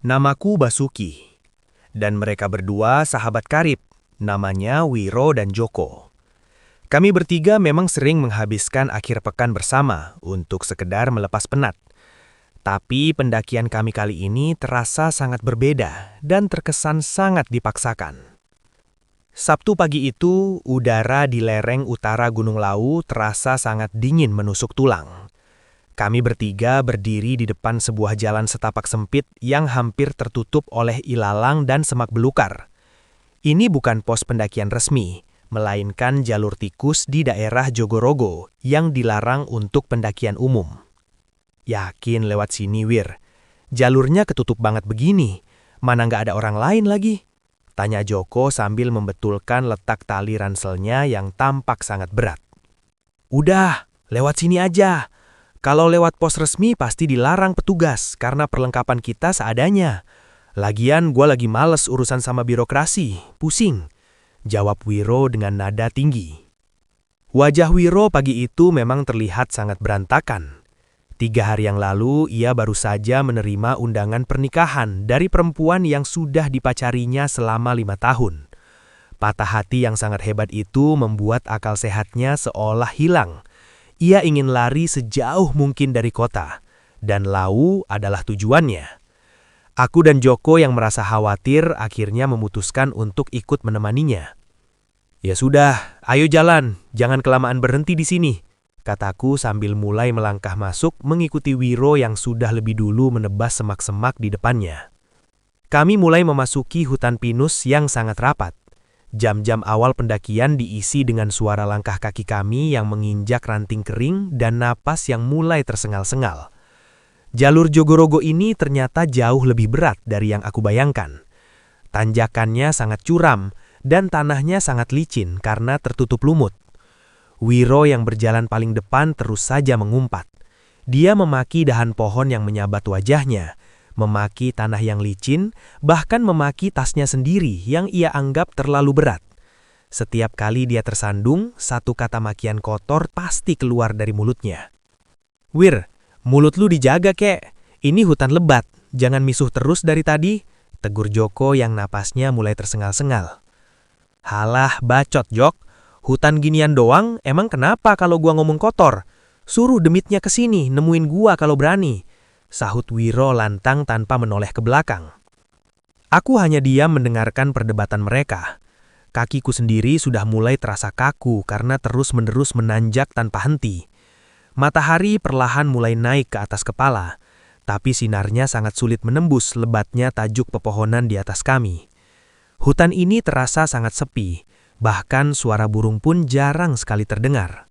Namaku Basuki, dan mereka berdua sahabat karib, namanya Wiro dan Joko. Kami bertiga memang sering menghabiskan akhir pekan bersama untuk sekedar melepas penat. Tapi pendakian kami kali ini terasa sangat berbeda dan terkesan sangat dipaksakan. Sabtu pagi itu, udara di lereng utara Gunung Lawu terasa sangat dingin menusuk tulang. Kami bertiga berdiri di depan sebuah jalan setapak sempit yang hampir tertutup oleh ilalang dan semak belukar. Ini bukan pos pendakian resmi, melainkan jalur tikus di daerah Jogorogo yang dilarang untuk pendakian umum. Yakin lewat sini, Wir? Jalurnya ketutup banget begini, mana nggak ada orang lain lagi? Tanya Joko sambil membetulkan letak tali ranselnya yang tampak sangat berat. Udah, lewat sini aja. Kalau lewat pos resmi pasti dilarang petugas karena perlengkapan kita seadanya. Lagian gue lagi males urusan sama birokrasi, pusing. Jawab Wiro dengan nada tinggi. Wajah Wiro pagi itu memang terlihat sangat berantakan. 3 hari yang lalu ia baru saja menerima undangan pernikahan dari perempuan yang sudah dipacarinya selama 5 tahun. Patah hati yang sangat hebat itu membuat akal sehatnya seolah hilang. Ia ingin lari sejauh mungkin dari kota, dan Lawu adalah tujuannya. Aku dan Joko yang merasa khawatir akhirnya memutuskan untuk ikut menemaninya. Ya sudah, ayo jalan, jangan kelamaan berhenti di sini, kataku sambil mulai melangkah masuk mengikuti Wiro yang sudah lebih dulu menebas semak-semak di depannya. Kami mulai memasuki hutan pinus yang sangat rapat. Jam-jam awal pendakian diisi dengan suara langkah kaki kami yang menginjak ranting kering dan napas yang mulai tersengal-sengal. Jalur Jogorogo ini ternyata jauh lebih berat dari yang aku bayangkan. Tanjakannya sangat curam dan tanahnya sangat licin karena tertutup lumut. Wiro yang berjalan paling depan terus saja mengumpat. Dia memaki dahan pohon yang menyabat wajahnya, memaki tanah yang licin, bahkan memaki tasnya sendiri yang ia anggap terlalu berat. Setiap kali dia tersandung, satu kata makian kotor pasti keluar dari mulutnya. Wir, mulut lu dijaga kek. Ini hutan lebat, jangan misuh terus dari tadi, tegur Joko yang napasnya mulai tersengal-sengal. Halah, bacot Jok. Hutan ginian doang, emang kenapa kalau gua ngomong kotor? Suruh demitnya ke sini, nemuin gua kalau berani. Sahut Wiro lantang tanpa menoleh ke belakang. Aku hanya diam mendengarkan perdebatan mereka. Kakiku sendiri sudah mulai terasa kaku karena terus-menerus menanjak tanpa henti. Matahari perlahan mulai naik ke atas kepala, tapi sinarnya sangat sulit menembus lebatnya tajuk pepohonan di atas kami. Hutan ini terasa sangat sepi, bahkan suara burung pun jarang sekali terdengar.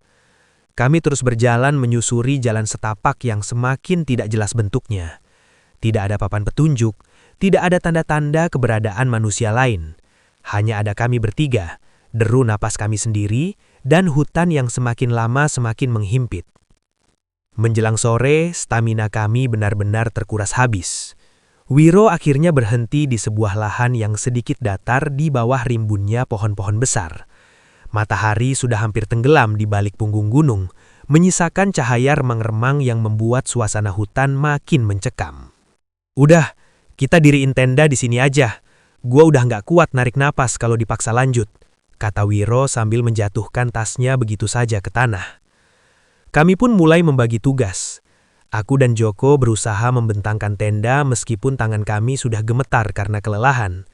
Kami terus berjalan menyusuri jalan setapak yang semakin tidak jelas bentuknya. Tidak ada papan petunjuk, tidak ada tanda-tanda keberadaan manusia lain. Hanya ada kami bertiga, deru napas kami sendiri, dan hutan yang semakin lama semakin menghimpit. Menjelang sore, stamina kami benar-benar terkuras habis. Wiro akhirnya berhenti di sebuah lahan yang sedikit datar di bawah rimbunnya pohon-pohon besar. Matahari sudah hampir tenggelam di balik punggung gunung, menyisakan cahaya remang-remang yang membuat suasana hutan makin mencekam. Udah, kita diriin tenda di sini aja. Gua udah nggak kuat narik napas kalau dipaksa lanjut, kata Wiro sambil menjatuhkan tasnya begitu saja ke tanah. Kami pun mulai membagi tugas. Aku dan Joko berusaha membentangkan tenda meskipun tangan kami sudah gemetar karena kelelahan.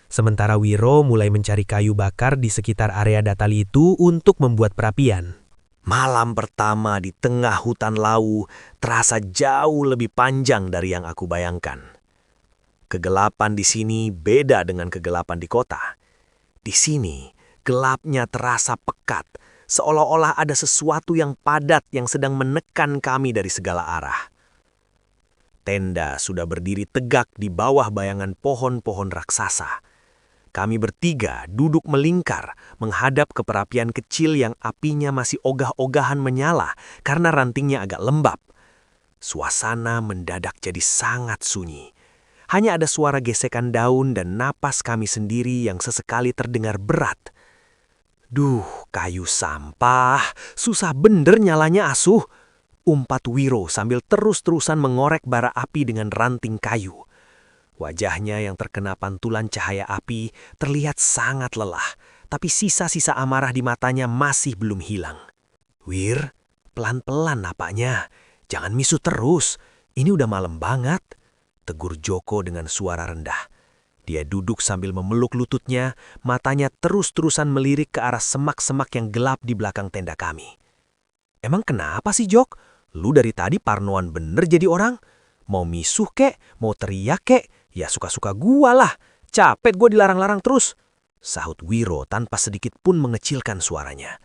Sementara Wiro mulai mencari kayu bakar di sekitar area datali itu untuk membuat perapian. Malam pertama di tengah hutan Lawu terasa jauh lebih panjang dari yang aku bayangkan. Kegelapan di sini beda dengan kegelapan di kota. Di sini, gelapnya terasa pekat, seolah-olah ada sesuatu yang padat yang sedang menekan kami dari segala arah. Tenda sudah berdiri tegak di bawah bayangan pohon-pohon raksasa. Kami bertiga duduk melingkar menghadap ke perapian kecil yang apinya masih ogah-ogahan menyala karena rantingnya agak lembab. Suasana mendadak jadi sangat sunyi. Hanya ada suara gesekan daun dan napas kami sendiri yang sesekali terdengar berat. Duh, kayu sampah, susah bener nyalanya asuh. Umpat Wiro sambil terus-terusan mengorek bara api dengan ranting kayu. Wajahnya yang terkena pantulan cahaya api terlihat sangat lelah, tapi sisa-sisa amarah di matanya masih belum hilang. "Wir, pelan-pelan napaknya. Jangan misu terus. Ini udah malam banget," tegur Joko dengan suara rendah. Dia duduk sambil memeluk lututnya, matanya terus-terusan melirik ke arah semak-semak yang gelap di belakang tenda kami. "Emang kenapa sih, Jok? Lu dari tadi parnoan bener jadi orang? Mau misuh kek, mau teriak kek, ya suka-suka gua lah. Capek gua dilarang-larang terus," sahut Wiro tanpa sedikit pun mengecilkan suaranya.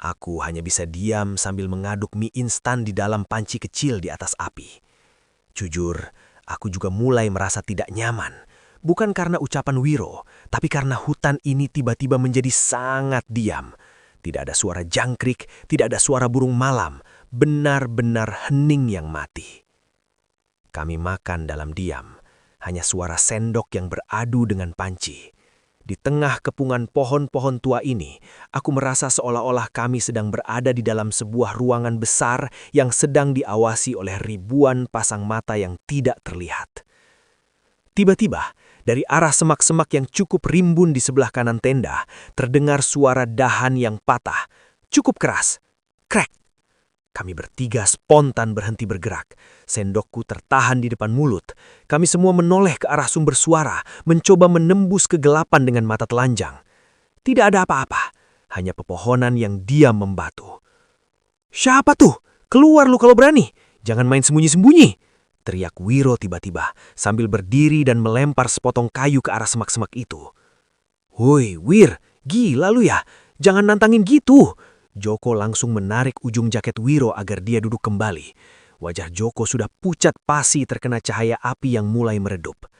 Aku hanya bisa diam sambil mengaduk mie instan di dalam panci kecil di atas api. Jujur, aku juga mulai merasa tidak nyaman. Bukan karena ucapan Wiro, tapi karena hutan ini tiba-tiba menjadi sangat diam. Tidak ada suara jangkrik, tidak ada suara burung malam, benar-benar hening yang mati. Kami makan dalam diam, hanya suara sendok yang beradu dengan panci. Di tengah kepungan pohon-pohon tua ini, aku merasa seolah-olah kami sedang berada di dalam sebuah ruangan besar yang sedang diawasi oleh ribuan pasang mata yang tidak terlihat. Tiba-tiba, dari arah semak-semak yang cukup rimbun di sebelah kanan tenda, terdengar suara dahan yang patah, cukup keras. Krek! Kami bertiga spontan berhenti bergerak. Sendokku tertahan di depan mulut. Kami semua menoleh ke arah sumber suara, mencoba menembus kegelapan dengan mata telanjang. Tidak ada apa-apa, hanya pepohonan yang diam membatu. "Siapa tuh? Keluar lu kalau berani. Jangan main sembunyi-sembunyi," teriak Wiro tiba-tiba, sambil berdiri dan melempar sepotong kayu ke arah semak-semak itu. "Woi, Wir, gila lu ya? Jangan nantangin gitu." Joko langsung menarik ujung jaket Wiro agar dia duduk kembali. Wajah Joko sudah pucat pasi terkena cahaya api yang mulai meredup.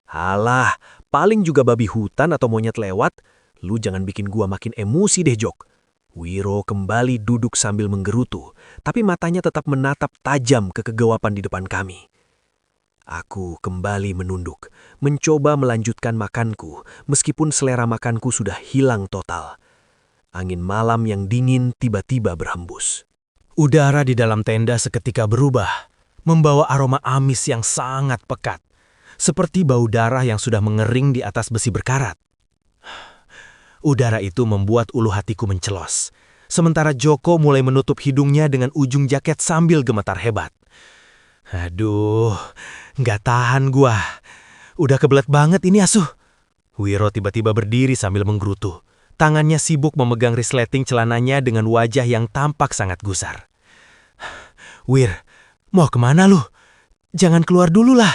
"Halah, paling juga babi hutan atau monyet lewat. Lu jangan bikin gua makin emosi deh, Jok." Wiro kembali duduk sambil menggerutu, tapi matanya tetap menatap tajam ke kegelapan di depan kami. Aku kembali menunduk, mencoba melanjutkan makanku, meskipun selera makanku sudah hilang total. Angin malam yang dingin tiba-tiba berhembus. Udara di dalam tenda seketika berubah, membawa aroma amis yang sangat pekat, seperti bau darah yang sudah mengering di atas besi berkarat. Udara itu membuat ulu hatiku mencelos, sementara Joko mulai menutup hidungnya dengan ujung jaket sambil gemetar hebat. Aduh, nggak tahan gua. Udah kebelet banget ini asuh. Wiro tiba-tiba berdiri sambil menggerutu. Tangannya sibuk memegang resleting celananya dengan wajah yang tampak sangat gusar. "Wir, mau kemana lu? Jangan keluar dulu lah.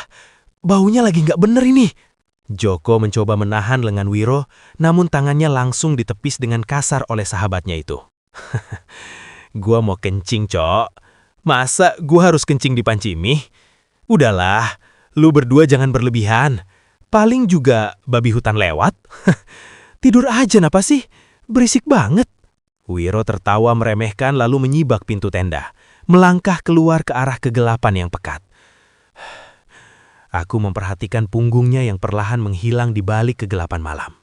Baunya lagi nggak bener ini." Joko mencoba menahan lengan Wiro, namun tangannya langsung ditepis dengan kasar oleh sahabatnya itu. "Gua mau kencing, Cok. Masa gua harus kencing di panci mie? Udahlah, lu berdua jangan berlebihan. Paling juga babi hutan lewat." "Tidur aja napa sih? Berisik banget." Wiro tertawa meremehkan lalu menyibak pintu tenda, melangkah keluar ke arah kegelapan yang pekat. Aku memperhatikan punggungnya yang perlahan menghilang di balik kegelapan malam.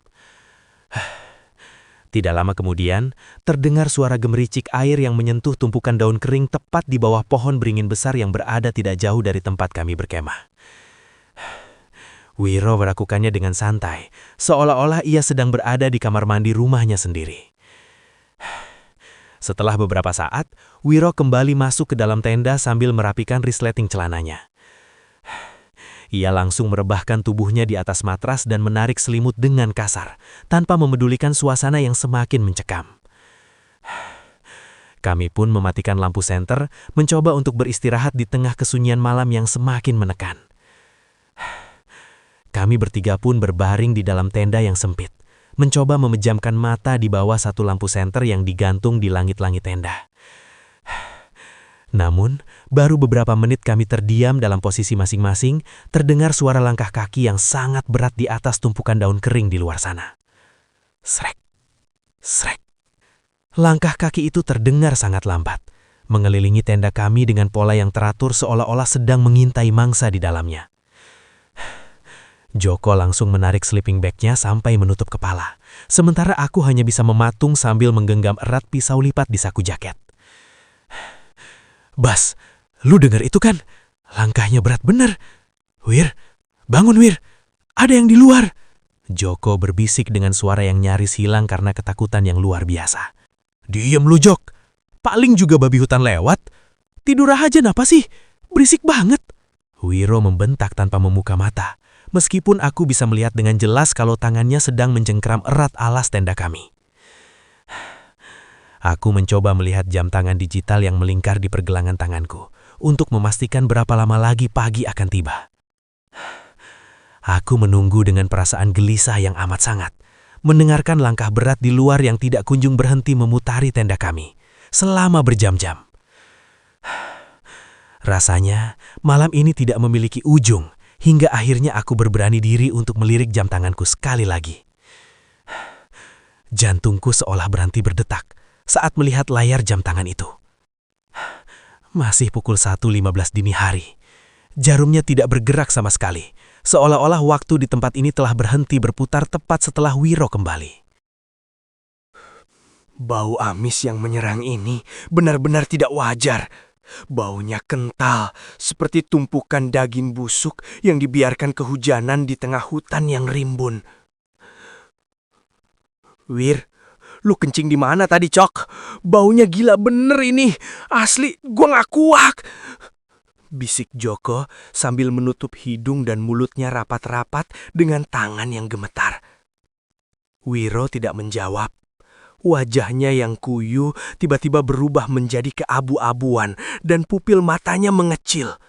Tidak lama kemudian, terdengar suara gemericik air yang menyentuh tumpukan daun kering tepat di bawah pohon beringin besar yang berada tidak jauh dari tempat kami berkemah. Wiro melakukannya dengan santai, seolah-olah ia sedang berada di kamar mandi rumahnya sendiri. Setelah beberapa saat, Wiro kembali masuk ke dalam tenda sambil merapikan resleting celananya. Ia langsung merebahkan tubuhnya di atas matras dan menarik selimut dengan kasar, tanpa memedulikan suasana yang semakin mencekam. Kami pun mematikan lampu senter, mencoba untuk beristirahat di tengah kesunyian malam yang semakin menekan. Kami bertiga pun berbaring di dalam tenda yang sempit, mencoba memejamkan mata di bawah satu lampu senter yang digantung di langit-langit tenda. Namun, baru beberapa menit kami terdiam dalam posisi masing-masing, terdengar suara langkah kaki yang sangat berat di atas tumpukan daun kering di luar sana. Srek, srek. Langkah kaki itu terdengar sangat lambat, mengelilingi tenda kami dengan pola yang teratur seolah-olah sedang mengintai mangsa di dalamnya. Joko langsung menarik sleeping bag-nya sampai menutup kepala, sementara aku hanya bisa mematung sambil menggenggam erat pisau lipat di saku jaket. "Bas, lu denger itu kan? Langkahnya berat bener. Wir, "Bangun, Wir! Ada yang di luar!" Joko berbisik dengan suara yang nyaris hilang karena ketakutan yang luar biasa. "Diem lu, Jok! Paling juga babi hutan lewat. Tidur aja napa sih? Berisik banget!" Wiro membentak tanpa membuka mata, meskipun aku bisa melihat dengan jelas kalau tangannya sedang mencengkram erat alas tenda kami. Aku mencoba melihat jam tangan digital yang melingkar di pergelangan tanganku untuk memastikan berapa lama lagi pagi akan tiba. Aku menunggu dengan perasaan gelisah yang amat sangat, mendengarkan langkah berat di luar yang tidak kunjung berhenti memutari tenda kami selama berjam-jam. Rasanya malam ini tidak memiliki ujung hingga akhirnya aku berberani diri untuk melirik jam tanganku sekali lagi. Jantungku seolah berhenti berdetak saat melihat layar jam tangan itu. Masih pukul 1.15 dini hari. Jarumnya tidak bergerak sama sekali, seolah-olah waktu di tempat ini telah berhenti berputar tepat setelah Wiro kembali. Bau amis yang menyerang ini benar-benar tidak wajar. Baunya kental, seperti tumpukan daging busuk yang dibiarkan kehujanan di tengah hutan yang rimbun. Wir, lu kencing di mana tadi, Cok? Baunya gila bener ini. Asli, gua gak kuat. Bisik Joko sambil menutup hidung dan mulutnya rapat-rapat dengan tangan yang gemetar. Wiro tidak menjawab. Wajahnya yang kuyu tiba-tiba berubah menjadi keabu-abuan dan pupil matanya mengecil.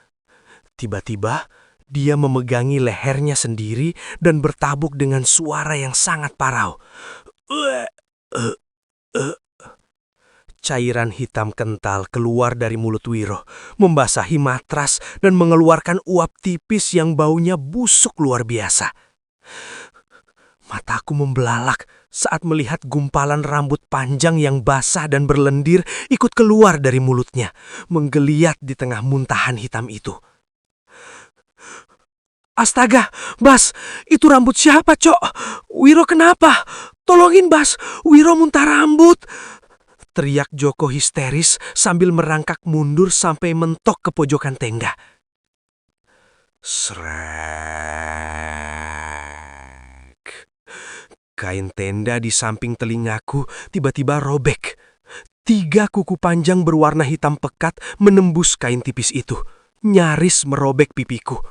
Tiba-tiba, dia memegangi lehernya sendiri dan bertabuk dengan suara yang sangat parau. Cairan hitam kental keluar dari mulut Wiro, membasahi matras dan mengeluarkan uap tipis yang baunya busuk luar biasa. Mataku membelalak saat melihat gumpalan rambut panjang yang basah dan berlendir ikut keluar dari mulutnya, menggeliat di tengah muntahan hitam itu. Astaga, Bas, itu rambut siapa, Cok? Wiro kenapa? Tolongin, Bas, Wiro muntah rambut. Teriak Joko histeris sambil merangkak mundur sampai mentok ke pojokan tenda. Srek. Kain tenda di samping telingaku tiba-tiba robek. 3 kuku panjang berwarna hitam pekat menembus kain tipis itu, nyaris merobek pipiku.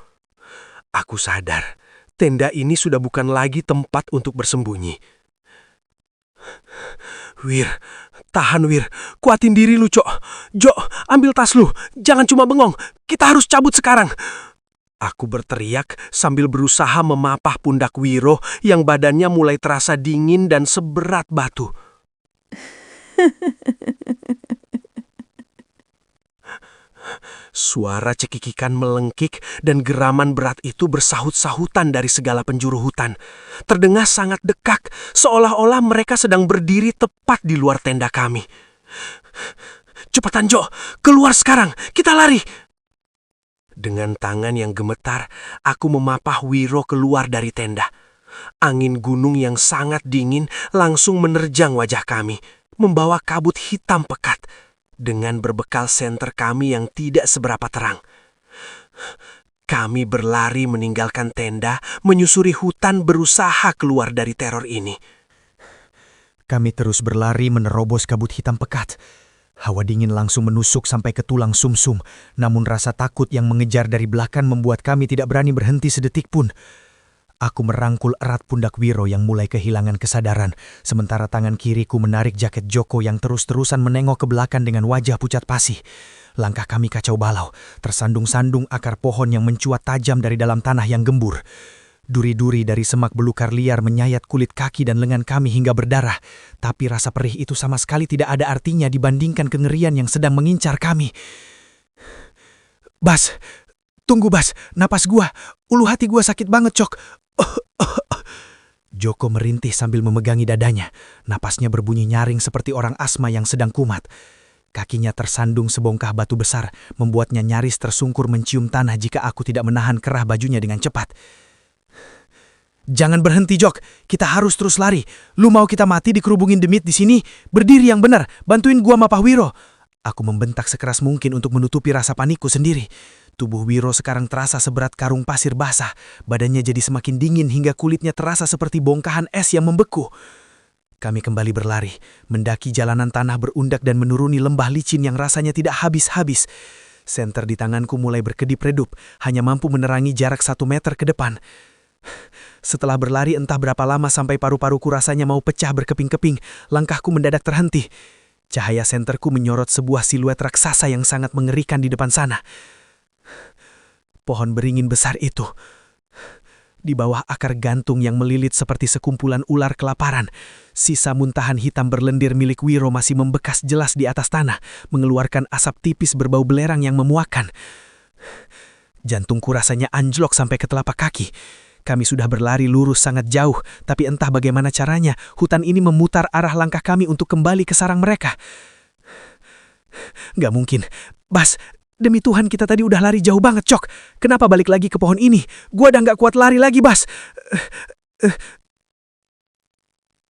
Aku sadar, tenda ini sudah bukan lagi tempat untuk bersembunyi. Wir, tahan Wir, kuatin diri lu, Cok. Jok, ambil tas lu, jangan cuma bengong, kita harus cabut sekarang. Aku berteriak sambil berusaha memapah pundak Wiro yang badannya mulai terasa dingin dan seberat batu. Suara cekikikan melengkik dan geraman berat itu bersahut-sahutan dari segala penjuru hutan. Terdengar sangat dekat, seolah-olah mereka sedang berdiri tepat di luar tenda kami. Cepetan, Jo, keluar sekarang, kita lari. Dengan tangan yang gemetar, aku memapah Wiro keluar dari tenda. Angin gunung yang sangat dingin langsung menerjang wajah kami, membawa kabut hitam pekat. Dengan berbekal senter kami yang tidak seberapa terang, kami berlari meninggalkan tenda, menyusuri hutan berusaha keluar dari teror ini. Kami terus berlari menerobos kabut hitam pekat. Hawa dingin langsung menusuk sampai ke tulang sumsum, namun rasa takut yang mengejar dari belakang membuat kami tidak berani berhenti sedetik pun. Aku merangkul erat pundak Wiro yang mulai kehilangan kesadaran, sementara tangan kiriku menarik jaket Joko yang terus-terusan menengok ke belakang dengan wajah pucat pasi. Langkah kami kacau balau, tersandung-sandung akar pohon yang mencuat tajam dari dalam tanah yang gembur. Duri-duri dari semak belukar liar menyayat kulit kaki dan lengan kami hingga berdarah, tapi rasa perih itu sama sekali tidak ada artinya dibandingkan kengerian yang sedang mengincar kami. Bas, tunggu Bas, napas gua, ulu hati gua sakit banget, Cok. Joko merintih sambil memegangi dadanya. Napasnya berbunyi nyaring seperti orang asma yang sedang kumat. Kakinya tersandung sebongkah batu besar, membuatnya nyaris tersungkur mencium tanah jika aku tidak menahan kerah bajunya dengan cepat. Jangan berhenti, Jok. Kita harus terus lari. Lu mau kita mati dikerubungin demit di sini? Berdiri yang benar. Bantuin gua mapah Wiro. Aku membentak sekeras mungkin untuk menutupi rasa panikku sendiri. Tubuh Wiro sekarang terasa seberat karung pasir basah. Badannya jadi semakin dingin hingga kulitnya terasa seperti bongkahan es yang membeku. Kami kembali berlari, mendaki jalanan tanah berundak dan menuruni lembah licin yang rasanya tidak habis-habis. Senter di tanganku mulai berkedip-redup, hanya mampu menerangi jarak 1 meter ke depan. Setelah berlari entah berapa lama sampai paru-paruku rasanya mau pecah berkeping-keping, langkahku mendadak terhenti. Cahaya senterku menyorot sebuah siluet raksasa yang sangat mengerikan di depan sana. Pohon beringin besar itu. Di bawah akar gantung yang melilit seperti sekumpulan ular kelaparan, sisa muntahan hitam berlendir milik Wiro masih membekas jelas di atas tanah, mengeluarkan asap tipis berbau belerang yang memuakkan. Jantungku rasanya anjlok sampai ke telapak kaki. Kami sudah berlari lurus sangat jauh, tapi entah bagaimana caranya, hutan ini memutar arah langkah kami untuk kembali ke sarang mereka. Gak mungkin. Bas, demi Tuhan kita tadi udah lari jauh banget, Cok. Kenapa balik lagi ke pohon ini? Gua udah gak kuat lari lagi, Bas.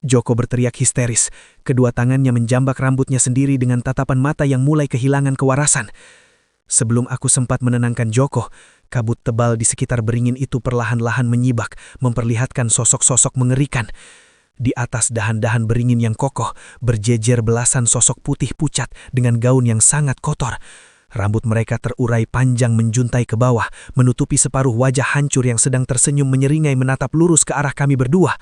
Joko berteriak histeris. Kedua tangannya menjambak rambutnya sendiri dengan tatapan mata yang mulai kehilangan kewarasan. Sebelum aku sempat menenangkan Joko, kabut tebal di sekitar beringin itu perlahan-lahan menyibak, memperlihatkan sosok-sosok mengerikan. Di atas dahan-dahan beringin yang kokoh, berjejer belasan sosok putih pucat dengan gaun yang sangat kotor. Rambut mereka terurai panjang menjuntai ke bawah, menutupi separuh wajah hancur yang sedang tersenyum menyeringai menatap lurus ke arah kami berdua.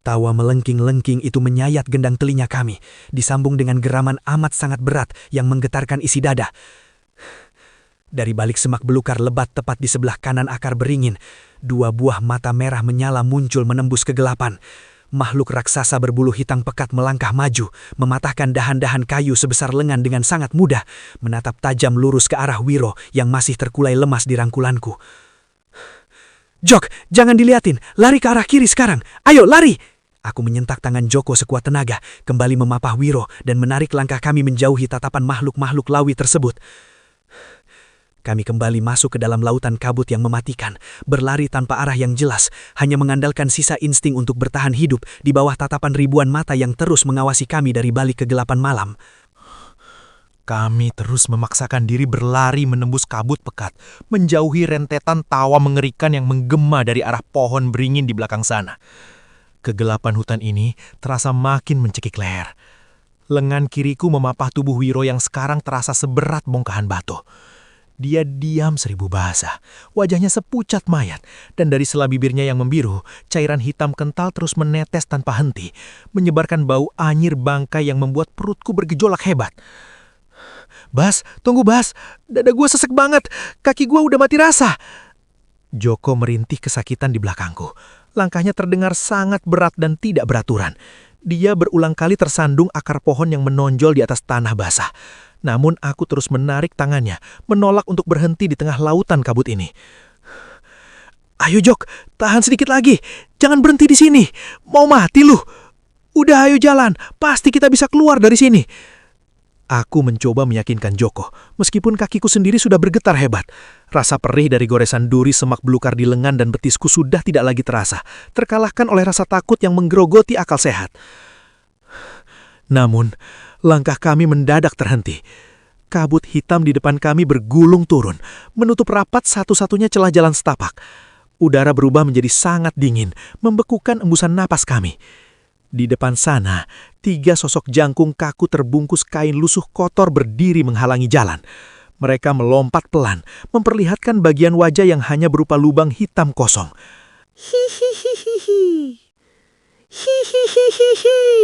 Tawa melengking-lengking itu menyayat gendang telinga kami, disambung dengan geraman amat sangat berat yang menggetarkan isi dada. Dari balik semak belukar lebat tepat di sebelah kanan akar beringin, 2 buah mata merah menyala muncul menembus kegelapan. Makhluk raksasa berbulu hitam pekat melangkah maju, mematahkan dahan-dahan kayu sebesar lengan dengan sangat mudah, menatap tajam lurus ke arah Wiro yang masih terkulai lemas di rangkulanku. "Jok, jangan diliatin, lari ke arah kiri sekarang, ayo lari!" Aku menyentak tangan Joko sekuat tenaga, kembali memapah Wiro dan menarik langkah kami menjauhi tatapan makhluk-makhluk lawi tersebut. Kami kembali masuk ke dalam lautan kabut yang mematikan, berlari tanpa arah yang jelas, hanya mengandalkan sisa insting untuk bertahan hidup di bawah tatapan ribuan mata yang terus mengawasi kami dari balik kegelapan malam. Kami terus memaksakan diri berlari menembus kabut pekat, menjauhi rentetan tawa mengerikan yang menggema dari arah pohon beringin di belakang sana. Kegelapan hutan ini terasa makin mencekik leher. Lengan kiriku memapah tubuh Wiro yang sekarang terasa seberat bongkahan batu. Dia diam 1000 bahasa, wajahnya sepucat mayat, dan dari sela bibirnya yang membiru, cairan hitam kental terus menetes tanpa henti, menyebarkan bau anyir bangkai yang membuat perutku bergejolak hebat. "Bas, tunggu Bas, dada gua sesek banget, kaki gua udah mati rasa." Joko merintih kesakitan di belakangku. Langkahnya terdengar sangat berat dan tidak beraturan. Dia berulang kali tersandung akar pohon yang menonjol di atas tanah basah. Namun aku terus menarik tangannya, menolak untuk berhenti di tengah lautan kabut ini. "Ayo Jok, tahan sedikit lagi. Jangan berhenti di sini. Mau mati lu. Udah ayo jalan, pasti kita bisa keluar dari sini." Aku mencoba meyakinkan Joko, meskipun kakiku sendiri sudah bergetar hebat. Rasa perih dari goresan duri semak belukar di lengan dan betisku sudah tidak lagi terasa, terkalahkan oleh rasa takut yang menggerogoti akal sehat. Namun, langkah kami mendadak terhenti. Kabut hitam di depan kami bergulung turun, menutup rapat satu-satunya celah jalan setapak. Udara berubah menjadi sangat dingin, membekukan embusan napas kami. Di depan sana, 3 sosok jangkung kaku terbungkus kain lusuh kotor berdiri menghalangi jalan. Mereka melompat pelan, memperlihatkan bagian wajah yang hanya berupa lubang hitam kosong. Hihihihihi. Hihihihihi.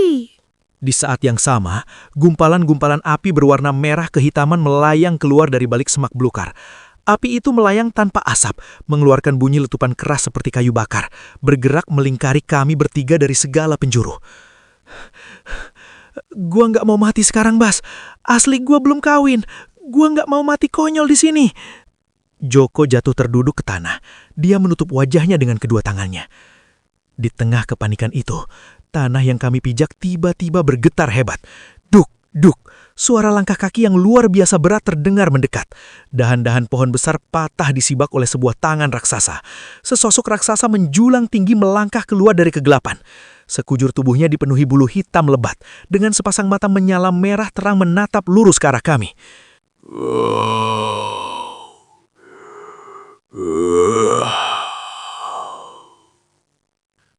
Di saat yang sama, gumpalan-gumpalan api berwarna merah kehitaman melayang keluar dari balik semak belukar. Api itu melayang tanpa asap, mengeluarkan bunyi letupan keras seperti kayu bakar, bergerak melingkari kami bertiga dari segala penjuru. "Gua nggak mau mati sekarang, Bas. Asli gua belum kawin. Gua nggak mau mati konyol di sini." Joko jatuh terduduk ke tanah. Dia menutup wajahnya dengan kedua tangannya. Di tengah kepanikan itu, tanah yang kami pijak tiba-tiba bergetar hebat. Duk, duk. Suara langkah kaki yang luar biasa berat terdengar mendekat. Dahan-dahan pohon besar patah disibak oleh sebuah tangan raksasa. Sesosok raksasa menjulang tinggi melangkah keluar dari kegelapan. Sekujur tubuhnya dipenuhi bulu hitam lebat. Dengan sepasang mata menyala merah terang menatap lurus ke arah kami.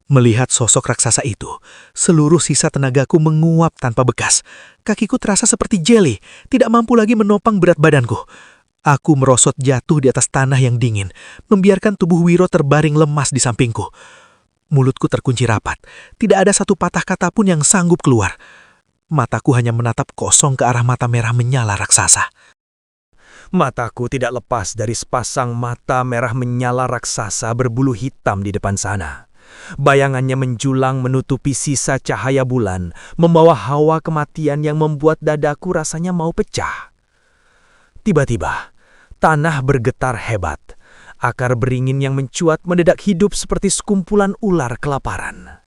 Melihat sosok raksasa itu, seluruh sisa tenagaku menguap tanpa bekas. Kakiku terasa seperti jeli, tidak mampu lagi menopang berat badanku. Aku merosot jatuh di atas tanah yang dingin, membiarkan tubuh Wiro terbaring lemas di sampingku. Mulutku terkunci rapat, tidak ada satu patah kata pun yang sanggup keluar. Mataku hanya menatap kosong ke arah mata merah menyala raksasa. Mataku tidak lepas dari sepasang mata merah menyala raksasa berbulu hitam di depan sana. Bayangannya menjulang menutupi sisa cahaya bulan, membawa hawa kematian yang membuat dadaku rasanya mau pecah. Tiba-tiba, tanah bergetar hebat. Akar beringin yang mencuat mendadak hidup seperti sekumpulan ular kelaparan.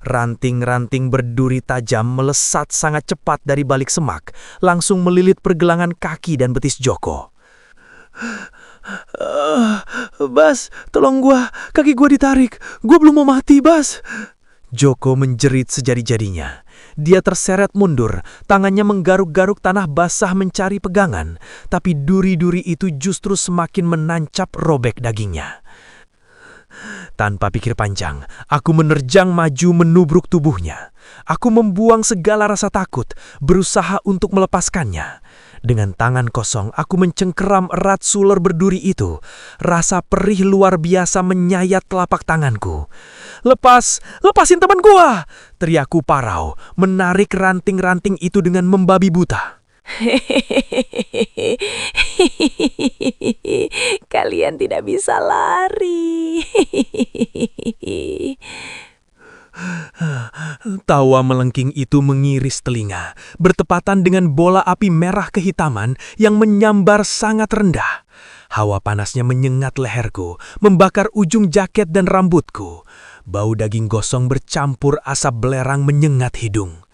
Ranting-ranting berduri tajam melesat sangat cepat dari balik semak, langsung melilit pergelangan kaki dan betis Joko. Bas, tolong gua, kaki gua ditarik. Gua belum mau mati, Bas. Joko menjerit sejadi-jadinya. Dia terseret mundur, tangannya menggaruk-garuk tanah basah mencari pegangan, tapi duri-duri itu justru semakin menancap robek dagingnya. Tanpa pikir panjang, aku menerjang maju menubruk tubuhnya. Aku membuang segala rasa takut, berusaha untuk melepaskannya. Dengan tangan kosong, aku mencengkeram erat suler berduri itu. Rasa perih luar biasa menyayat telapak tanganku. Lepasin teman gua! Teriakku parau, menarik ranting-ranting itu dengan membabi buta. Kalian tidak bisa lari. Tawa melengking itu mengiris telinga, bertepatan dengan bola api merah kehitaman yang menyambar sangat rendah. Hawa panasnya menyengat leherku, membakar ujung jaket dan rambutku. Bau daging gosong bercampur asap belerang menyengat hidung.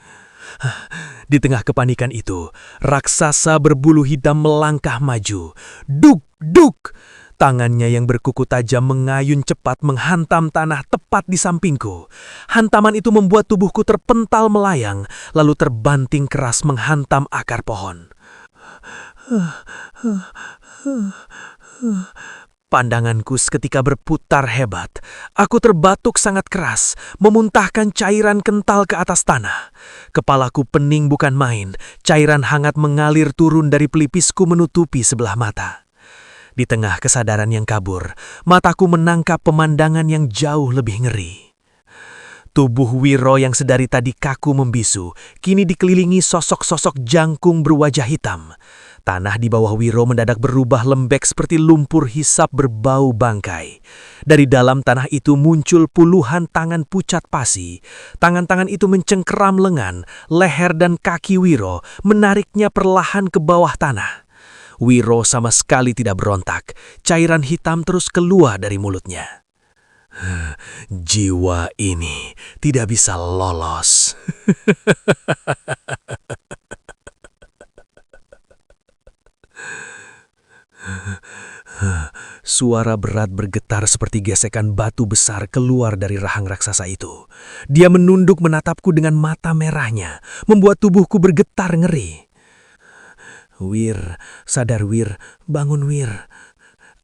Di tengah kepanikan itu, raksasa berbulu hitam melangkah maju. Duk, duk! Tangannya yang berkuku tajam mengayun cepat menghantam tanah tepat di sampingku. Hantaman itu membuat tubuhku terpental melayang, lalu terbanting keras menghantam akar pohon. Pandanganku seketika berputar hebat. Aku terbatuk sangat keras, memuntahkan cairan kental ke atas tanah. Kepalaku pening bukan main, cairan hangat mengalir turun dari pelipisku menutupi sebelah mata. Di tengah kesadaran yang kabur, mataku menangkap pemandangan yang jauh lebih ngeri. Tubuh Wiro yang sedari tadi kaku membisu, kini dikelilingi sosok-sosok jangkung berwajah hitam. Tanah di bawah Wiro mendadak berubah lembek seperti lumpur hisap berbau bangkai. Dari dalam tanah itu muncul puluhan tangan pucat pasi. Tangan-tangan itu mencengkeram lengan, leher dan kaki Wiro, menariknya perlahan ke bawah tanah. Wiro sama sekali tidak berontak. Cairan hitam terus keluar dari mulutnya. Jiwa ini tidak bisa lolos. Suara berat bergetar seperti gesekan batu besar keluar dari rahang raksasa itu. Dia menunduk menatapku dengan mata merahnya, membuat tubuhku bergetar ngeri. Wir, sadar Wir, bangun Wir.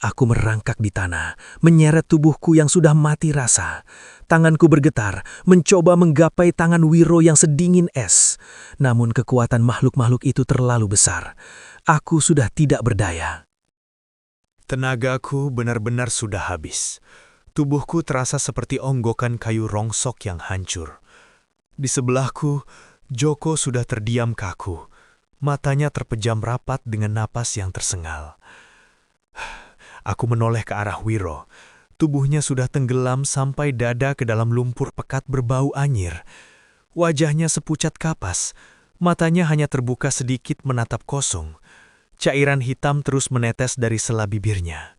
Aku merangkak di tanah, menyeret tubuhku yang sudah mati rasa. Tanganku bergetar, mencoba menggapai tangan Wiro yang sedingin es. Namun kekuatan makhluk-makhluk itu terlalu besar. Aku sudah tidak berdaya. Tenagaku benar-benar sudah habis. Tubuhku terasa seperti onggokan kayu rongsok yang hancur. Di sebelahku, Joko sudah terdiam kaku. Matanya terpejam rapat dengan napas yang tersengal. Aku menoleh ke arah Wiro. Tubuhnya sudah tenggelam sampai dada ke dalam lumpur pekat berbau anyir. Wajahnya sepucat kapas. Matanya hanya terbuka sedikit menatap kosong. Cairan hitam terus menetes dari sela bibirnya.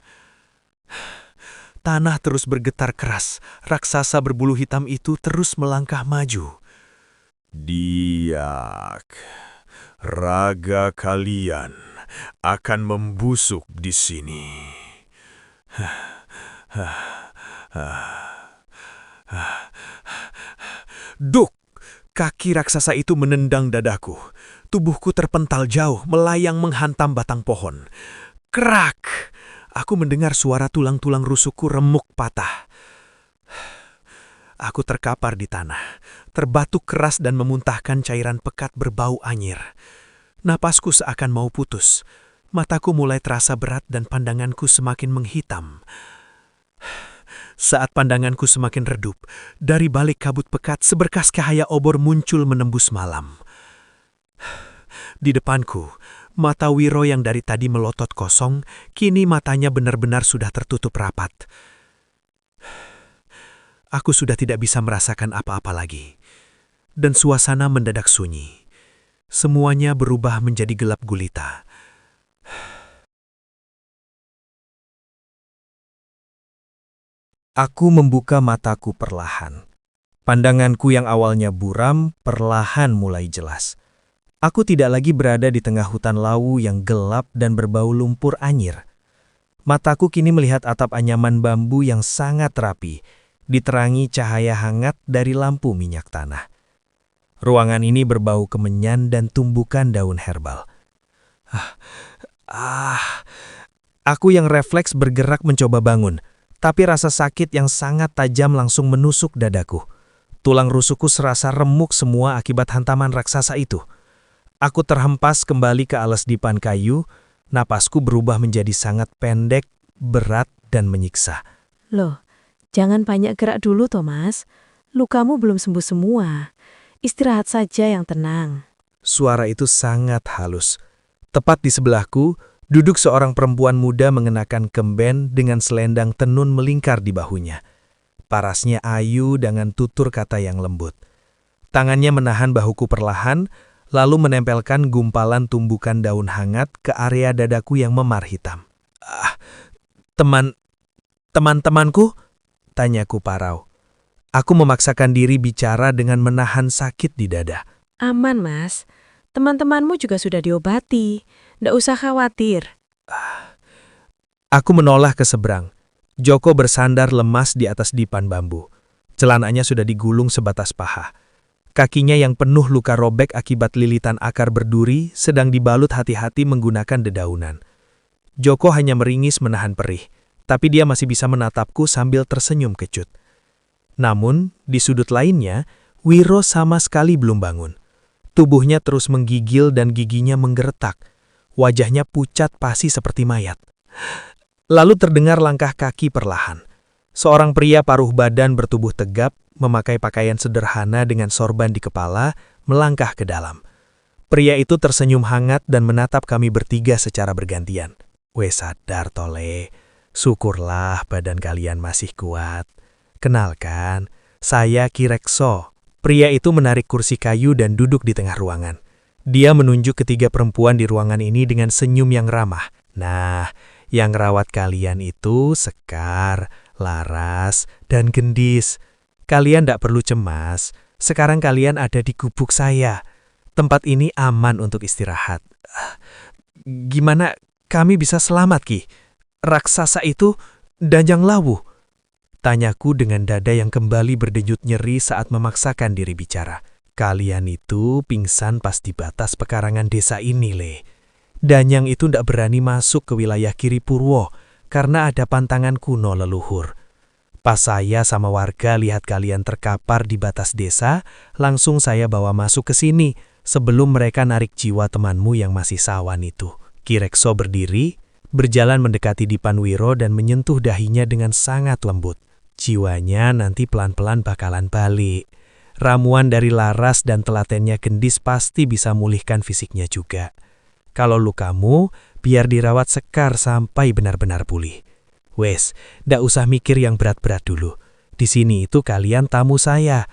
Tanah terus bergetar keras. Raksasa berbulu hitam itu terus melangkah maju. Diak. Raga kalian akan membusuk di sini. Duk! Kaki raksasa itu menendang dadaku. Tubuhku terpental jauh, melayang menghantam batang pohon. Krak! Aku mendengar suara tulang-tulang rusukku remuk patah. Aku terkapar di tanah, terbatuk keras dan memuntahkan cairan pekat berbau anyir. Napasku seakan mau putus. Mataku mulai terasa berat dan pandanganku semakin menghitam. Saat pandanganku semakin redup, dari balik kabut pekat seberkas cahaya obor muncul menembus malam. Di depanku, mata Wiro yang dari tadi melotot kosong, kini matanya benar-benar sudah tertutup rapat. Aku sudah tidak bisa merasakan apa-apa lagi. Dan suasana mendadak sunyi. Semuanya berubah menjadi gelap gulita. Aku membuka mataku perlahan. Pandanganku yang awalnya buram perlahan mulai jelas. Aku tidak lagi berada di tengah hutan lawu yang gelap dan berbau lumpur anyir. Mataku kini melihat atap anyaman bambu yang sangat rapi, diterangi cahaya hangat dari lampu minyak tanah. Ruangan ini berbau kemenyan dan tumbukan daun herbal. Aku yang refleks bergerak mencoba bangun. Tapi rasa sakit yang sangat tajam langsung menusuk dadaku. Tulang rusukku serasa remuk semua akibat hantaman raksasa itu. Aku terhempas kembali ke alas dipan kayu, napasku berubah menjadi sangat pendek, berat, dan menyiksa. Loh, jangan banyak gerak dulu, Thomas. Lukamu belum sembuh semua. Istirahat saja yang tenang. Suara itu sangat halus. Tepat di sebelahku, duduk seorang perempuan muda mengenakan kemben dengan selendang tenun melingkar di bahunya. Parasnya ayu dengan tutur kata yang lembut. Tangannya menahan bahuku perlahan, lalu menempelkan gumpalan tumbukan daun hangat ke area dadaku yang memar hitam. Teman-temanku? Tanyaku parau. Aku memaksakan diri bicara dengan menahan sakit di dada. Aman, Mas. Teman-temanmu juga sudah diobati. Nggak usah khawatir. Aku menoleh ke seberang. Joko bersandar lemas di atas dipan bambu. Celananya sudah digulung sebatas paha. Kakinya yang penuh luka robek akibat lilitan akar berduri sedang dibalut hati-hati menggunakan dedaunan. Joko hanya meringis menahan perih, tapi dia masih bisa menatapku sambil tersenyum kecut. Namun, di sudut lainnya, Wiro sama sekali belum bangun. Tubuhnya terus menggigil dan giginya menggeretak. Wajahnya pucat pasi seperti mayat. Lalu terdengar langkah kaki perlahan. Seorang pria paruh badan bertubuh tegap, memakai pakaian sederhana dengan sorban di kepala, melangkah ke dalam. Pria itu tersenyum hangat dan menatap kami bertiga secara bergantian. Wes sadar tole, syukurlah badan kalian masih kuat. Kenalkan, saya Kirekso. Pria itu menarik kursi kayu dan duduk di tengah ruangan. Dia menunjuk ketiga perempuan di ruangan ini dengan senyum yang ramah. Nah, yang rawat kalian itu Sekar, Laras, dan Gendis. Kalian tidak perlu cemas, sekarang kalian ada di gubuk saya. Tempat ini aman untuk istirahat. Gimana kami bisa selamat, Ki? Raksasa itu Danjang Lawu. Tanyaku dengan dada yang kembali berdenyut nyeri saat memaksakan diri bicara. Kalian itu pingsan pas di batas pekarangan desa ini, Le. Danyang itu tidak berani masuk ke wilayah Kiri Purwo karena ada pantangan kuno leluhur. Pas saya sama warga lihat kalian terkapar di batas desa, langsung saya bawa masuk ke sini sebelum mereka narik jiwa temanmu yang masih sawan itu. Kirekso berdiri, berjalan mendekati Dipan Wiro dan menyentuh dahinya dengan sangat lembut. Jiwanya nanti pelan-pelan bakalan balik. Ramuan dari Laras dan telatennya Gendis pasti bisa mulihkan fisiknya juga. Kalau lukamu, biar dirawat Sekar sampai benar-benar pulih. Wes, ndak usah mikir yang berat-berat dulu. Di sini itu kalian tamu saya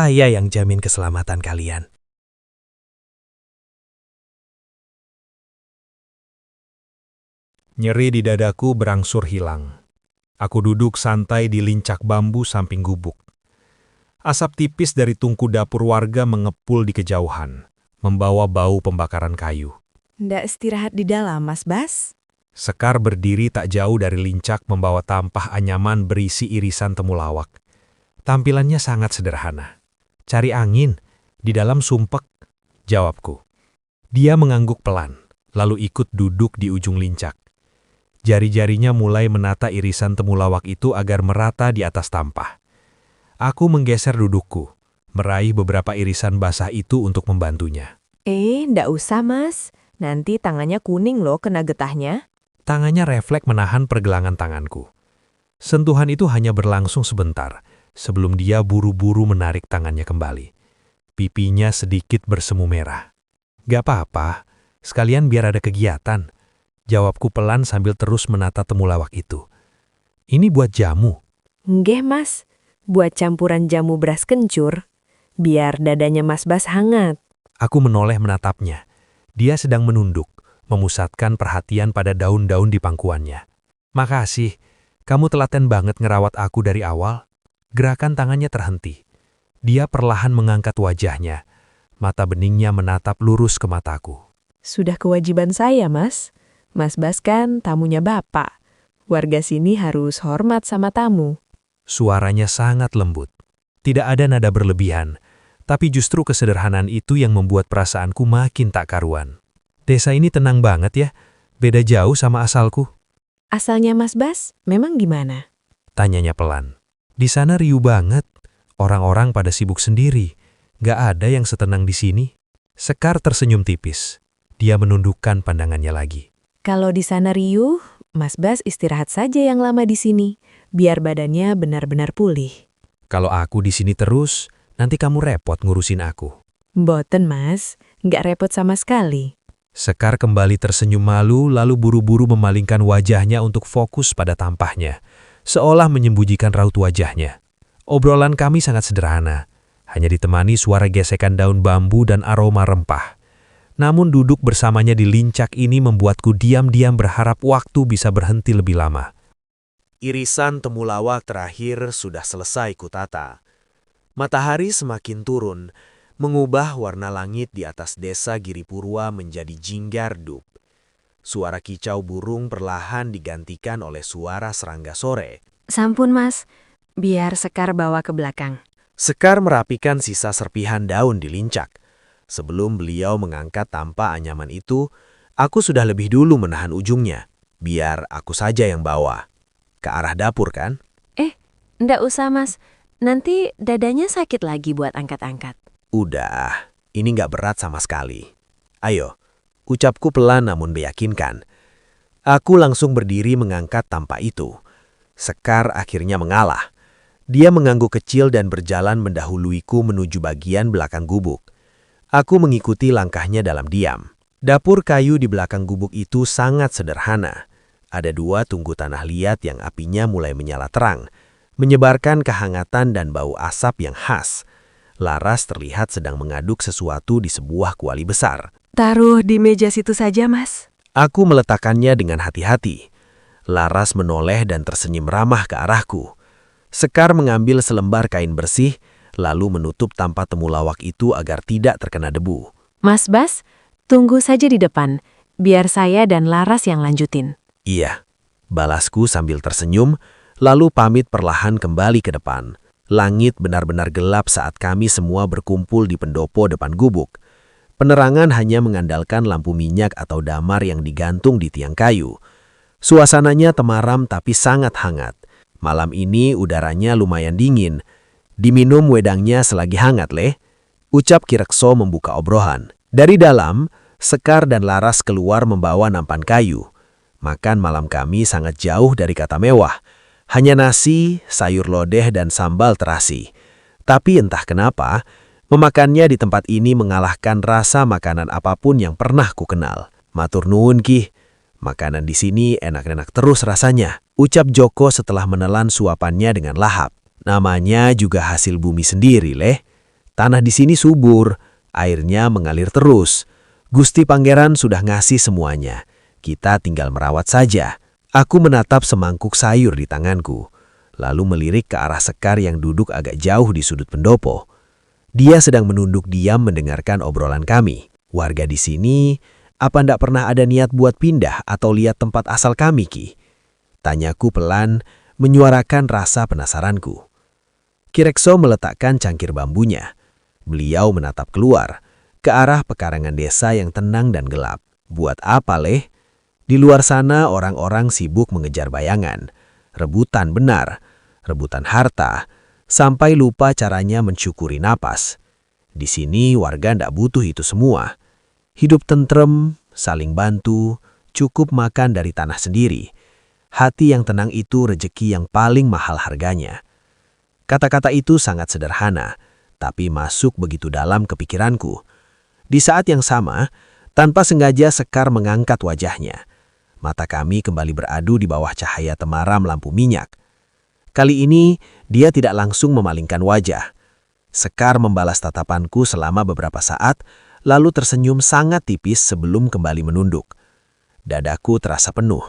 yang jamin keselamatan kalian. Nyeri di dadaku berangsur hilang. Aku duduk santai di lincak bambu samping gubuk. Asap tipis dari tungku dapur warga mengepul di kejauhan. membawa bau pembakaran kayu. Ndak istirahat di dalam, Mas Bas? Sekar berdiri tak jauh dari lincak membawa tampah anyaman berisi irisan temulawak. Tampilannya sangat sederhana. Cari angin, di dalam sumpek, jawabku. Dia mengangguk pelan, lalu ikut duduk di ujung lincak. Jari-jarinya mulai menata irisan temulawak itu agar merata di atas tampah. Aku menggeser dudukku, meraih beberapa irisan basah itu untuk membantunya. Ndak usah, Mas. Nanti tangannya kuning loh kena getahnya. Tangannya refleks menahan pergelangan tanganku. Sentuhan itu hanya berlangsung sebentar, sebelum dia buru-buru menarik tangannya kembali. Pipinya sedikit bersemu merah. Gak apa-apa, sekalian biar ada kegiatan. Jawabku pelan sambil terus menata temulawak itu. Ini buat jamu. Nggih, Mas. Buat campuran jamu beras kencur. Biar dadanya Mas Bas hangat. Aku menoleh menatapnya. Dia sedang menunduk, memusatkan perhatian pada daun-daun di pangkuannya. Makasih, kamu telaten banget ngerawat aku dari awal. Gerakan tangannya terhenti. Dia perlahan mengangkat wajahnya. Mata beningnya menatap lurus ke mataku. Sudah kewajiban saya, Mas. Mas Bas kan tamunya Bapak. Warga sini harus hormat sama tamu. Suaranya sangat lembut. Tidak ada nada berlebihan, tapi justru kesederhanaan itu yang membuat perasaanku makin tak karuan. Desa ini tenang banget ya, beda jauh sama asalku. Asalnya Mas Bas memang gimana? Tanyanya pelan. Di sana riuh banget, orang-orang pada sibuk sendiri. Gak ada yang setenang di sini. Sekar tersenyum tipis. Dia menundukkan pandangannya lagi. Kalau di sana riuh, Mas Bas istirahat saja yang lama di sini, biar badannya benar-benar pulih. Kalau aku di sini terus, nanti kamu repot ngurusin aku. Mboten, Mas. Nggak repot sama sekali. Sekar kembali tersenyum malu lalu buru-buru memalingkan wajahnya untuk fokus pada tampahnya, seolah menyembunyikan raut wajahnya. Obrolan kami sangat sederhana, hanya ditemani suara gesekan daun bambu dan aroma rempah. Namun duduk bersamanya di lincak ini membuatku diam-diam berharap waktu bisa berhenti lebih lama. Irisan temulawak terakhir sudah selesai kutata. Matahari semakin turun, mengubah warna langit di atas desa Giripurwa menjadi jinggardup. Suara kicau burung perlahan digantikan oleh suara serangga sore. Sampun, Mas. Biar Sekar bawa ke belakang. Sekar merapikan sisa serpihan daun di lincak. Sebelum beliau mengangkat tampah anyaman itu, aku sudah lebih dulu menahan ujungnya. Biar aku saja yang bawa. Ke arah dapur kan? Ndak usah, Mas. Nanti dadanya sakit lagi buat angkat-angkat. Udah, ini nggak berat sama sekali. Ayo, ucapku pelan namun meyakinkan. Aku langsung berdiri mengangkat tampah itu. Sekar akhirnya mengalah. Dia mengangguk kecil dan berjalan mendahuluiku menuju bagian belakang gubuk. Aku mengikuti langkahnya dalam diam. Dapur kayu di belakang gubuk itu sangat sederhana. Ada 2 tungku tanah liat yang apinya mulai menyala terang, menyebarkan kehangatan dan bau asap yang khas. Laras terlihat sedang mengaduk sesuatu di sebuah kuali besar. Taruh di meja situ saja, Mas. Aku meletakkannya dengan hati-hati. Laras menoleh dan tersenyum ramah ke arahku. Sekar mengambil selembar kain bersih, lalu menutup tampah temulawak itu agar tidak terkena debu. Mas Bas, tunggu saja di depan. Biar saya dan Laras yang lanjutin. Iya, balasku sambil tersenyum, lalu pamit perlahan kembali ke depan. Langit benar-benar gelap saat kami semua berkumpul di pendopo depan gubuk. Penerangan hanya mengandalkan lampu minyak atau damar yang digantung di tiang kayu. Suasananya temaram tapi sangat hangat. Malam ini udaranya lumayan dingin. Diminum wedangnya selagi hangat, Leh. Ucap Kirekso membuka obrolan. Dari dalam, Sekar dan Laras keluar membawa nampan kayu. Makan malam kami sangat jauh dari kata mewah. Hanya nasi, sayur lodeh, dan sambal terasi. Tapi entah kenapa, memakannya di tempat ini mengalahkan rasa makanan apapun yang pernah ku kenal. Matur nuwun, Ki. Makanan di sini enak-enak terus rasanya. Ucap Joko setelah menelan suapannya dengan lahap. Namanya juga hasil bumi sendiri, Leh. Tanah di sini subur, airnya mengalir terus. Gusti Pangeran sudah ngasih semuanya. Kita tinggal merawat saja. Aku menatap semangkuk sayur di tanganku, lalu melirik ke arah Sekar yang duduk agak jauh di sudut pendopo. Dia sedang menunduk diam mendengarkan obrolan kami. Warga di sini, apa ndak pernah ada niat buat pindah atau lihat tempat asal kami, Ki? Tanyaku pelan, menyuarakan rasa penasaranku. Kirekso meletakkan cangkir bambunya. Beliau menatap keluar, ke arah pekarangan desa yang tenang dan gelap. Buat apa, Leh? Di luar sana orang-orang sibuk mengejar bayangan. Rebutan benar, rebutan harta, sampai lupa caranya mensyukuri napas. Di sini warga ndak butuh itu semua. Hidup tentrem, saling bantu, cukup makan dari tanah sendiri. Hati yang tenang itu rejeki yang paling mahal harganya. Kata-kata itu sangat sederhana, tapi masuk begitu dalam kepikiranku. Di saat yang sama, tanpa sengaja Sekar mengangkat wajahnya. Mata kami kembali beradu di bawah cahaya temaram lampu minyak. Kali ini, dia tidak langsung memalingkan wajah. Sekar membalas tatapanku selama beberapa saat, lalu tersenyum sangat tipis sebelum kembali menunduk. Dadaku terasa penuh.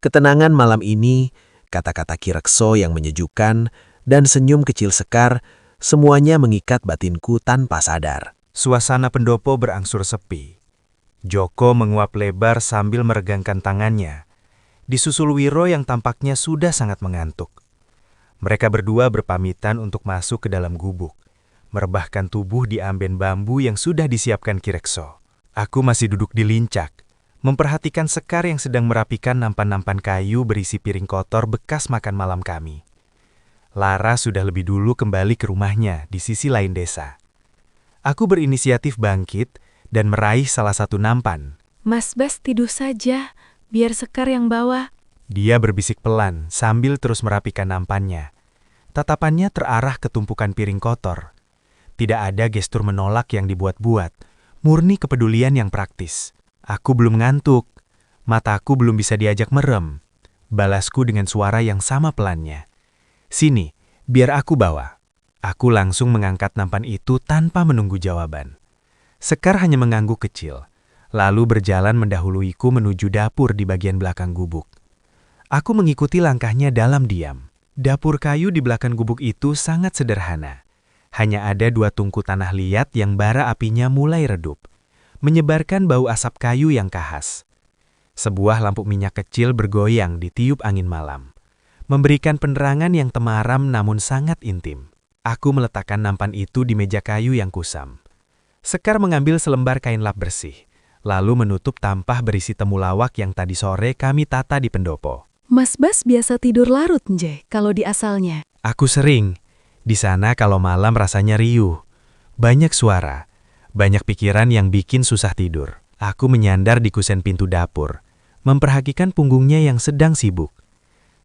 Ketenangan malam ini, kata-kata Kirekso yang menyejukkan, dan senyum kecil Sekar, semuanya mengikat batinku tanpa sadar. Suasana pendopo berangsur sepi. Joko menguap lebar sambil meregangkan tangannya. Disusul Wiro yang tampaknya sudah sangat mengantuk. Mereka berdua berpamitan untuk masuk ke dalam gubuk, merebahkan tubuh di amben bambu yang sudah disiapkan Kirekso. Aku masih duduk di lincak, memperhatikan Sekar yang sedang merapikan nampan-nampan kayu berisi piring kotor bekas makan malam kami. Lara sudah lebih dulu kembali ke rumahnya di sisi lain desa. Aku berinisiatif bangkit dan meraih salah satu nampan. Mas Bas tidur saja, biar Sekar yang bawa. Dia berbisik pelan sambil terus merapikan nampannya. Tatapannya terarah ke tumpukan piring kotor. Tidak ada gestur menolak yang dibuat-buat, murni kepedulian yang praktis. Aku belum ngantuk, mataku belum bisa diajak merem. Balasku dengan suara yang sama pelannya. Sini, biar aku bawa. Aku langsung mengangkat nampan itu tanpa menunggu jawaban. Sekar hanya mengangguk kecil, lalu berjalan mendahuluiku menuju dapur di bagian belakang gubuk. Aku mengikuti langkahnya dalam diam. Dapur kayu di belakang gubuk itu sangat sederhana. Hanya ada 2 tungku tanah liat yang bara apinya mulai redup, menyebarkan bau asap kayu yang khas. Sebuah lampu minyak kecil bergoyang ditiup angin malam, memberikan penerangan yang temaram namun sangat intim. Aku meletakkan nampan itu di meja kayu yang kusam. Sekar mengambil selembar kain lap bersih, lalu menutup tampah berisi temulawak yang tadi sore kami tata di pendopo. Mas Bas biasa tidur larut, Nje, kalau di asalnya. Aku sering. Di sana kalau malam rasanya riuh. Banyak suara, banyak pikiran yang bikin susah tidur. Aku menyandar di kusen pintu dapur, memperhatikan punggungnya yang sedang sibuk.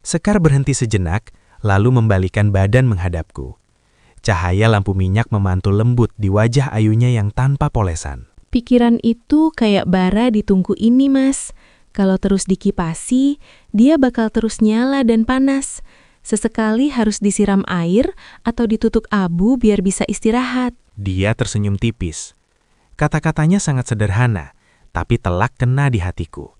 Sekar berhenti sejenak, lalu membalikan badan menghadapku. Cahaya lampu minyak memantul lembut di wajah ayunya yang tanpa polesan. Pikiran itu kayak bara di tungku ini, Mas. Kalau terus dikipasi, dia bakal terus nyala dan panas. Sesekali harus disiram air atau ditutup abu biar bisa istirahat. Dia tersenyum tipis. Kata-katanya sangat sederhana, tapi telak kena di hatiku.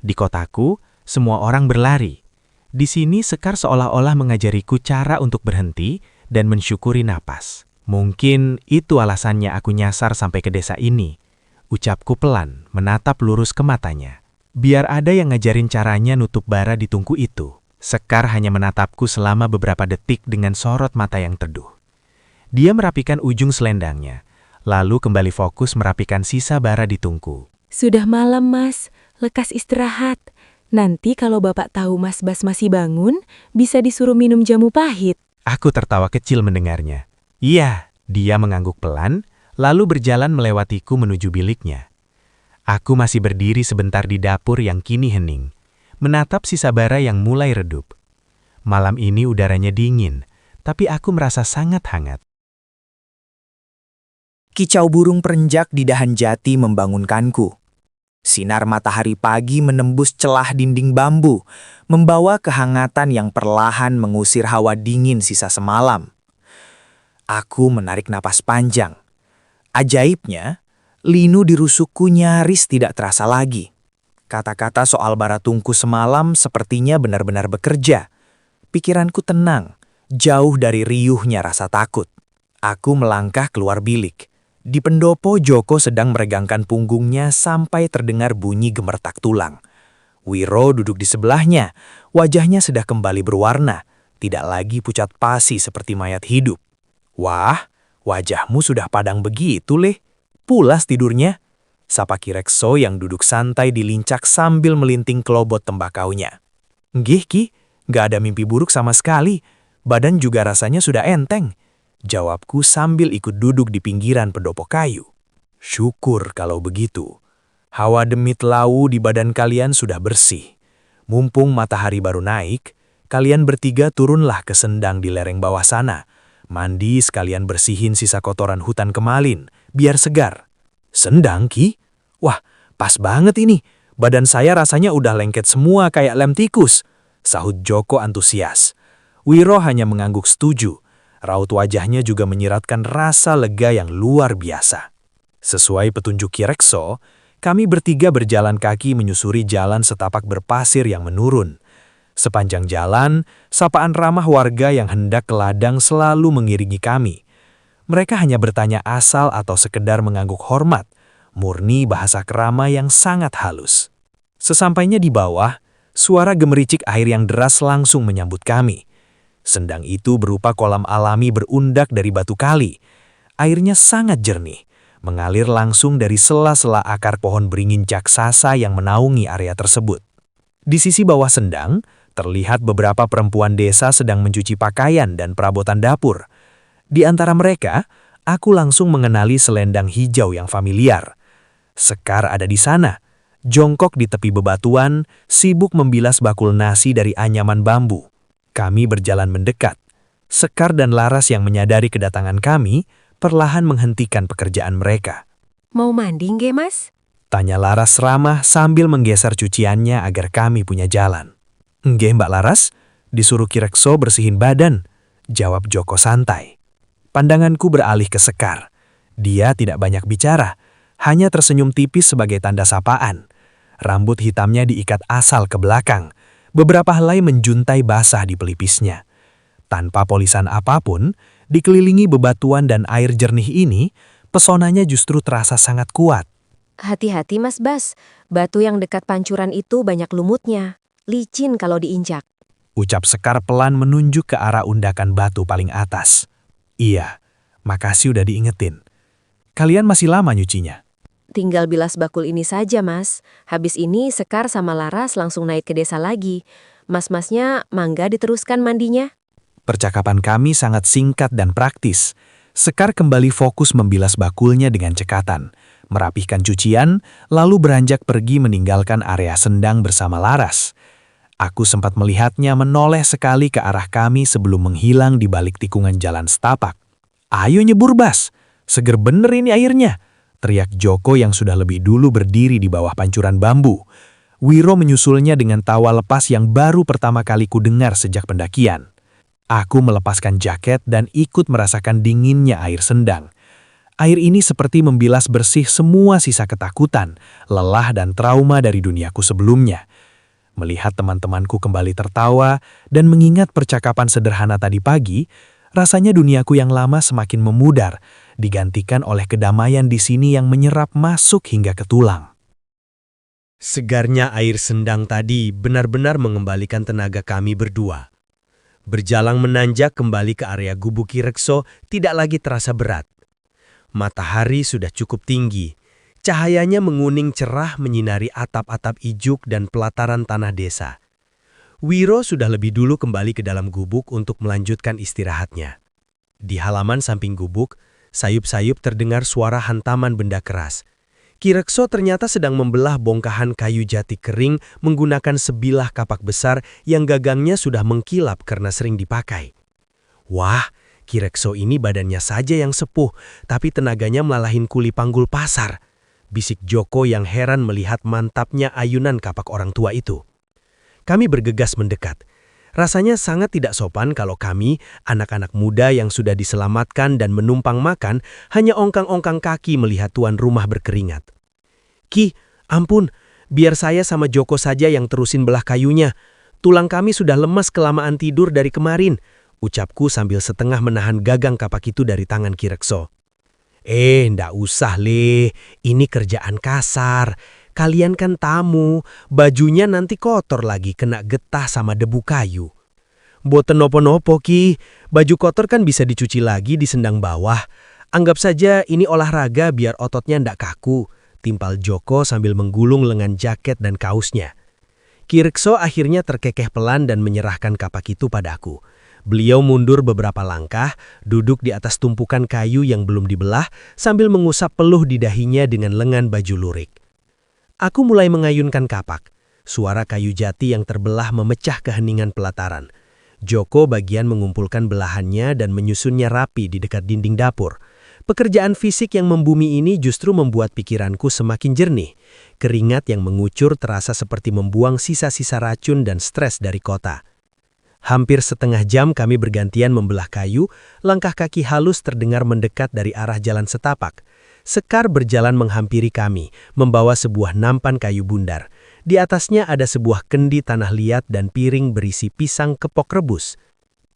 Di kotaku, semua orang berlari. Di sini Sekar seolah-olah mengajariku cara untuk berhenti dan mensyukuri napas. Mungkin itu alasannya aku nyasar sampai ke desa ini. Ucapku pelan, menatap lurus ke matanya. Biar ada yang ngajarin caranya nutup bara di tungku itu. Sekar hanya menatapku selama beberapa detik dengan sorot mata yang teduh. Dia merapikan ujung selendangnya, lalu kembali fokus merapikan sisa bara di tungku. Sudah malam, Mas. Lekas istirahat. Nanti kalau Bapak tahu Mas Bas masih bangun, bisa disuruh minum jamu pahit. Aku tertawa kecil mendengarnya. Iya, dia mengangguk pelan, lalu berjalan melewatiku menuju biliknya. Aku masih berdiri sebentar di dapur yang kini hening, menatap sisa bara yang mulai redup. Malam ini udaranya dingin, tapi aku merasa sangat hangat. Kicau burung perenjak di dahan jati membangunkanku. Sinar matahari pagi menembus celah dinding bambu, membawa kehangatan yang perlahan mengusir hawa dingin sisa semalam. Aku menarik napas panjang. Ajaibnya, linu di rusukku nyaris tidak terasa lagi. Kata-kata soal bara tungku semalam sepertinya benar-benar bekerja. Pikiranku tenang, jauh dari riuhnya rasa takut. Aku melangkah keluar bilik. Di pendopo, Joko sedang meregangkan punggungnya sampai terdengar bunyi gemertak tulang. Wiro duduk di sebelahnya, wajahnya sudah kembali berwarna, tidak lagi pucat pasi seperti mayat hidup. "Wah, wajahmu sudah padang begitu, Leh. Pulas tidurnya?" Sapa Ki Rekso yang duduk santai di lincak sambil melinting kelobot tembakaunya. "Nggih, Ki, gak ada mimpi buruk sama sekali. Badan juga rasanya sudah enteng," jawabku sambil ikut duduk di pinggiran pendopo kayu. "Syukur kalau begitu. Hawa demit lau di badan kalian sudah bersih. Mumpung matahari baru naik, kalian bertiga turunlah ke sendang di lereng bawah sana. Mandi sekalian bersihin sisa kotoran hutan kemalin, biar segar." "Sendang, Ki? Wah, pas banget ini. Badan saya rasanya udah lengket semua kayak lem tikus," sahut Joko antusias. Wiro hanya mengangguk setuju. Raut wajahnya juga menyiratkan rasa lega yang luar biasa. Sesuai petunjuk Ki Rekso, kami bertiga berjalan kaki menyusuri jalan setapak berpasir yang menurun. Sepanjang jalan, sapaan ramah warga yang hendak ke ladang selalu mengiringi kami. Mereka hanya bertanya asal atau sekedar mengangguk hormat, murni bahasa kerama yang sangat halus. Sesampainya di bawah, suara gemericik air yang deras langsung menyambut kami. Sendang itu berupa kolam alami berundak dari batu kali. Airnya sangat jernih, mengalir langsung dari sela-sela akar pohon beringin jaksasa yang menaungi area tersebut. Di sisi bawah sendang, terlihat beberapa perempuan desa sedang mencuci pakaian dan perabotan dapur. Di antara mereka, aku langsung mengenali selendang hijau yang familiar. Sekar ada di sana, jongkok di tepi bebatuan, sibuk membilas bakul nasi dari anyaman bambu. Kami berjalan mendekat. Sekar dan Laras yang menyadari kedatangan kami, perlahan menghentikan pekerjaan mereka. "Mau mandi nggih, Mas?" Tanya Laras ramah sambil menggeser cuciannya agar kami punya jalan. "Nggih, Mbak Laras, disuruh Ki Rekso bersihin badan," jawab Joko santai. Pandanganku beralih ke Sekar. Dia tidak banyak bicara, hanya tersenyum tipis sebagai tanda sapaan. Rambut hitamnya diikat asal ke belakang, beberapa helai menjuntai basah di pelipisnya. Tanpa polisan apapun, dikelilingi bebatuan dan air jernih ini, pesonanya justru terasa sangat kuat. "Hati-hati, Mas Bas. Batu yang dekat pancuran itu banyak lumutnya. Licin kalau diinjak." Ucap Sekar pelan menunjuk ke arah undakan batu paling atas. "Iya, makasih udah diingetin. Kalian masih lama nyucinya?" "Tinggal bilas bakul ini saja, Mas. Habis ini Sekar sama Laras langsung naik ke desa lagi. Mas-masnya mangga diteruskan mandinya." Percakapan kami sangat singkat dan praktis. Sekar kembali fokus membilas bakulnya dengan cekatan, merapihkan cucian, lalu beranjak pergi meninggalkan area sendang bersama Laras. Aku sempat melihatnya menoleh sekali ke arah kami sebelum menghilang di balik tikungan jalan setapak. "Ayo nyebur, Bas. Seger bener ini airnya," teriak Joko yang sudah lebih dulu berdiri di bawah pancuran bambu. Wiro menyusulnya dengan tawa lepas yang baru pertama kali ku dengar sejak pendakian. Aku melepaskan jaket dan ikut merasakan dinginnya air sendang. Air ini seperti membilas bersih semua sisa ketakutan, lelah dan trauma dari duniaku sebelumnya. Melihat teman-temanku kembali tertawa dan mengingat percakapan sederhana tadi pagi, rasanya duniaku yang lama semakin memudar, digantikan oleh kedamaian di sini yang menyerap masuk hingga ke tulang. Segarnya air sendang tadi benar-benar mengembalikan tenaga kami berdua. Berjalang menanjak kembali ke area gubuk Ki Rekso tidak lagi terasa berat. Matahari sudah cukup tinggi. Cahayanya menguning cerah menyinari atap-atap ijuk dan pelataran tanah desa. Wiro sudah lebih dulu kembali ke dalam gubuk untuk melanjutkan istirahatnya. Di halaman samping gubuk, sayup-sayup terdengar suara hantaman benda keras. Ki Rekso ternyata sedang membelah bongkahan kayu jati kering menggunakan sebilah kapak besar yang gagangnya sudah mengkilap karena sering dipakai. Wah, Ki Rekso ini badannya saja yang sepuh, tapi tenaganya melalahin kuli panggul pasar, bisik Joko yang heran melihat mantapnya ayunan kapak orang tua itu. Kami bergegas mendekat. Rasanya sangat tidak sopan kalau kami, anak-anak muda yang sudah diselamatkan dan menumpang makan, hanya ongkang-ongkang kaki melihat tuan rumah berkeringat. "Ki, ampun, biar saya sama Joko saja yang terusin belah kayunya. Tulang kami sudah lemas kelamaan tidur dari kemarin," ucapku sambil setengah menahan gagang kapak itu dari tangan Ki Rekso. Ndak usah, Le. Ini kerjaan kasar. Kalian kan tamu, bajunya nanti kotor lagi kena getah sama debu kayu. Boten nopo-nopo, Ki. Baju kotor kan bisa dicuci lagi di sendang bawah. Anggap saja ini olahraga biar ototnya ndak kaku. Timpal Joko sambil menggulung lengan jaket dan kaosnya. Ki Rekso akhirnya terkekeh pelan dan menyerahkan kapak itu padaku. Beliau mundur beberapa langkah, duduk di atas tumpukan kayu yang belum dibelah sambil mengusap peluh di dahinya dengan lengan baju lurik. Aku mulai mengayunkan kapak. Suara kayu jati yang terbelah memecah keheningan pelataran. Joko bagian mengumpulkan belahannya dan menyusunnya rapi di dekat dinding dapur. Pekerjaan fisik yang membumi ini justru membuat pikiranku semakin jernih. Keringat yang mengucur terasa seperti membuang sisa-sisa racun dan stres dari kota. Hampir setengah jam kami bergantian membelah kayu, langkah kaki halus terdengar mendekat dari arah jalan setapak. Sekar berjalan menghampiri kami, membawa sebuah nampan kayu bundar. Di atasnya ada sebuah kendi tanah liat dan piring berisi pisang kepok rebus.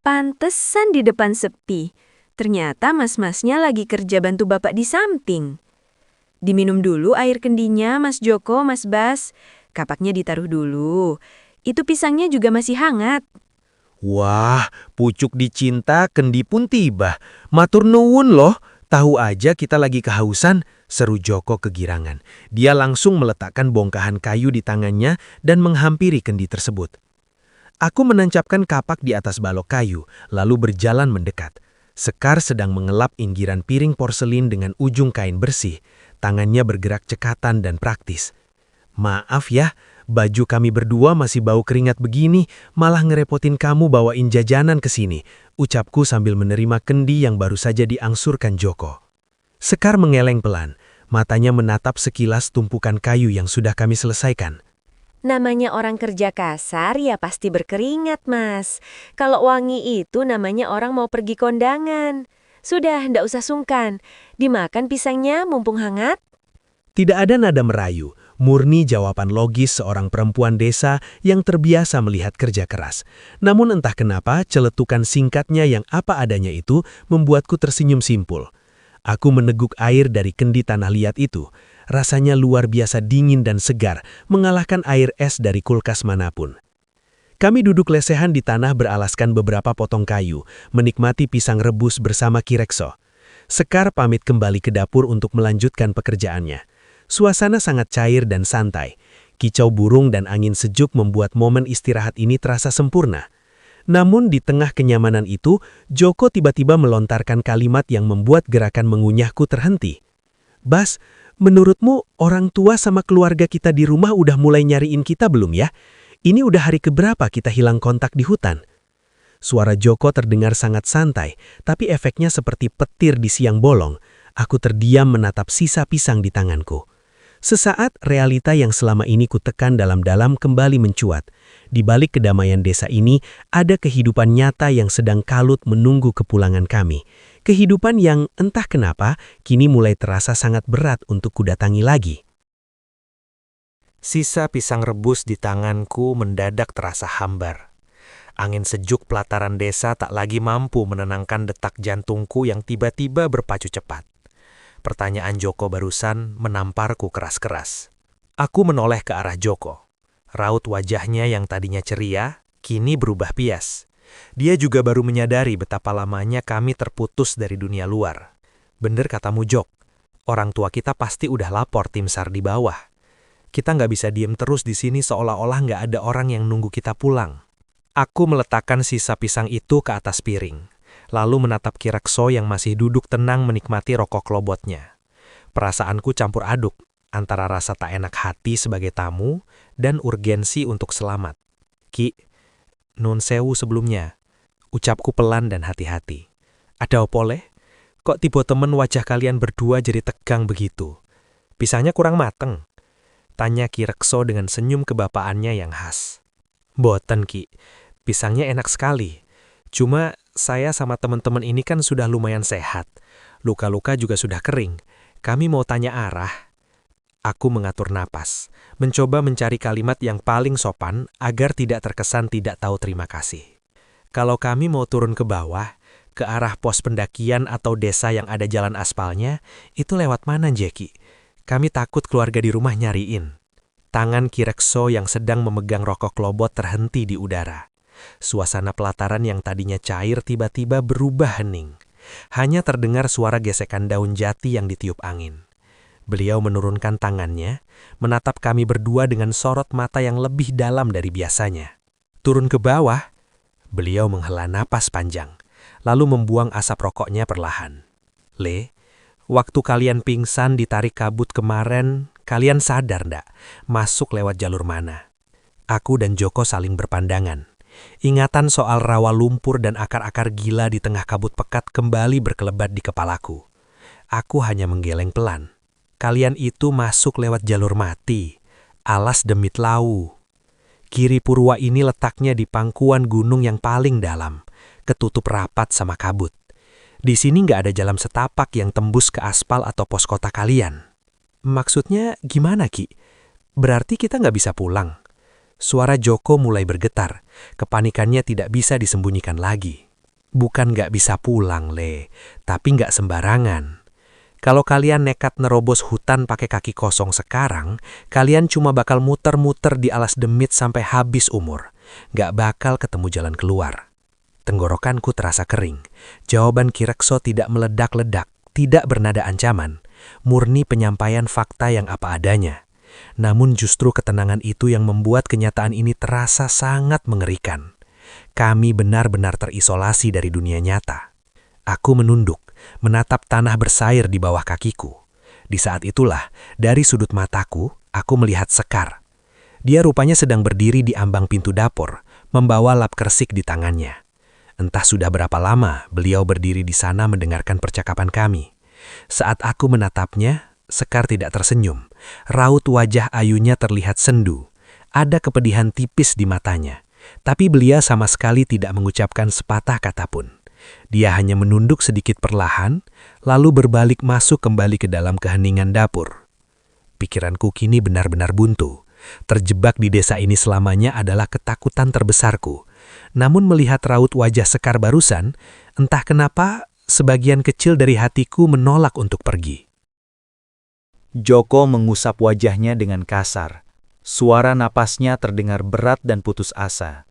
Pantesan di depan sepi. Ternyata mas-masnya lagi kerja bantu bapak di samping. Diminum dulu air kendinya, Mas Joko, Mas Bas. Kapaknya ditaruh dulu. Itu pisangnya juga masih hangat. Wah, pucuk dicinta kendi pun tiba. Matur nuwun loh, tahu aja kita lagi kehausan, seru Joko kegirangan. Dia langsung meletakkan bongkahan kayu di tangannya dan menghampiri kendi tersebut. Aku menancapkan kapak di atas balok kayu, lalu berjalan mendekat. Sekar sedang mengelap inggiran piring porselin dengan ujung kain bersih. Tangannya bergerak cekatan dan praktis. Maaf ya, baju kami berdua masih bau keringat begini, malah ngerepotin kamu bawain jajanan ke sini, ucapku sambil menerima kendi yang baru saja diangsurkan Joko. Sekar mengeleng pelan, matanya menatap sekilas tumpukan kayu yang sudah kami selesaikan. Namanya orang kerja kasar ya pasti berkeringat, Mas. Kalau wangi itu namanya orang mau pergi kondangan. Sudah, ndak usah sungkan. Dimakan pisangnya mumpung hangat. Tidak ada nada merayu, murni jawaban logis seorang perempuan desa yang terbiasa melihat kerja keras. Namun entah kenapa celetukan singkatnya yang apa adanya itu membuatku tersenyum simpul. Aku meneguk air dari kendi tanah liat itu. Rasanya luar biasa dingin dan segar, mengalahkan air es dari kulkas manapun. Kami duduk lesehan di tanah beralaskan beberapa potong kayu, menikmati pisang rebus bersama Ki Rekso. Sekar pamit kembali ke dapur untuk melanjutkan pekerjaannya. Suasana sangat cair dan santai. Kicau burung dan angin sejuk membuat momen istirahat ini terasa sempurna. Namun di tengah kenyamanan itu, Joko tiba-tiba melontarkan kalimat yang membuat gerakan mengunyahku terhenti. Bas, menurutmu orang tua sama keluarga kita di rumah udah mulai nyariin kita belum ya? Ini udah hari keberapa kita hilang kontak di hutan? Suara Joko terdengar sangat santai, tapi efeknya seperti petir di siang bolong. Aku terdiam menatap sisa pisang di tanganku. Sesaat realita yang selama ini kutekan dalam-dalam kembali mencuat. Di balik kedamaian desa ini, ada kehidupan nyata yang sedang kalut menunggu kepulangan kami. Kehidupan yang entah kenapa kini mulai terasa sangat berat untuk kudatangi lagi. Sisa pisang rebus di tanganku mendadak terasa hambar. Angin sejuk pelataran desa tak lagi mampu menenangkan detak jantungku yang tiba-tiba berpacu cepat. Pertanyaan Joko barusan menamparku keras-keras. Aku menoleh ke arah Joko. Raut wajahnya yang tadinya ceria, kini berubah pias. Dia juga baru menyadari betapa lamanya kami terputus dari dunia luar. Bener katamu Jok, orang tua kita pasti udah lapor tim SAR di bawah. Kita nggak bisa diem terus di sini seolah-olah nggak ada orang yang nunggu kita pulang. Aku meletakkan sisa pisang itu ke atas piring, lalu menatap Ki Rekso yang masih duduk tenang menikmati rokok lobotnya. Perasaanku campur aduk antara rasa tak enak hati sebagai tamu dan urgensi untuk selamat. Ki, nun sewu sebelumnya, ucapku pelan dan hati-hati. Ada opole? Kok tiba temen wajah kalian berdua jadi tegang begitu? Pisangnya kurang mateng? Tanya Ki Rekso dengan senyum kebapaannya yang khas. Boten Ki, pisangnya enak sekali. Cuma saya sama teman-teman ini kan sudah lumayan sehat. Luka-luka juga sudah kering. Kami mau tanya arah. Aku mengatur napas, mencoba mencari kalimat yang paling sopan agar tidak terkesan tidak tahu terima kasih. Kalau kami mau turun ke bawah, ke arah pos pendakian atau desa yang ada jalan aspalnya, itu lewat mana, Jeki? Kami takut keluarga di rumah nyariin. Tangan Kirekso yang sedang memegang rokok lobot terhenti di udara. Suasana pelataran yang tadinya cair tiba-tiba berubah hening. Hanya terdengar suara gesekan daun jati yang ditiup angin. Beliau menurunkan tangannya, menatap kami berdua dengan sorot mata yang lebih dalam dari biasanya. Turun ke bawah, beliau menghela napas panjang, lalu membuang asap rokoknya perlahan. Le, waktu kalian pingsan ditarik kabut kemarin, kalian sadar ndak masuk lewat jalur mana? Aku dan Joko saling berpandangan. Ingatan soal rawa lumpur dan akar-akar gila di tengah kabut pekat kembali berkelebat di kepalaku. Aku hanya menggeleng pelan. Kalian itu masuk lewat jalur mati, alas demit lau. Kiri Purwa ini letaknya di pangkuan gunung yang paling dalam, ketutup rapat sama kabut. Di sini nggak ada jalan setapak yang tembus ke aspal atau pos kota kalian. Maksudnya gimana, Ki? Berarti kita nggak bisa pulang. Suara Joko mulai bergetar, kepanikannya tidak bisa disembunyikan lagi. Bukan nggak bisa pulang, Le, tapi nggak sembarangan. Kalau kalian nekat nerobos hutan pakai kaki kosong sekarang, kalian cuma bakal muter-muter di alas demit sampai habis umur. Nggak bakal ketemu jalan keluar. Tenggorokanku terasa kering. Jawaban Kirekso tidak meledak-ledak, tidak bernada ancaman. Murni penyampaian fakta yang apa adanya. Namun justru ketenangan itu yang membuat kenyataan ini terasa sangat mengerikan. Kami benar-benar terisolasi dari dunia nyata. Aku menunduk, menatap tanah bersair di bawah kakiku. Di saat itulah, dari sudut mataku, aku melihat Sekar. Dia rupanya sedang berdiri di ambang pintu dapur, membawa lap kersik di tangannya. Entah sudah berapa lama beliau berdiri di sana mendengarkan percakapan kami. Saat aku menatapnya, Sekar tidak tersenyum. Raut wajah ayunya terlihat sendu. Ada kepedihan tipis di matanya. Tapi beliau sama sekali tidak mengucapkan sepatah kata pun. Dia hanya menunduk sedikit perlahan, lalu berbalik masuk kembali ke dalam keheningan dapur. Pikiranku kini benar-benar buntu. Terjebak di desa ini selamanya adalah ketakutan terbesarku. Namun melihat raut wajah Sekar barusan, entah kenapa sebagian kecil dari hatiku menolak untuk pergi. Joko mengusap wajahnya dengan kasar. Suara napasnya terdengar berat dan putus asa.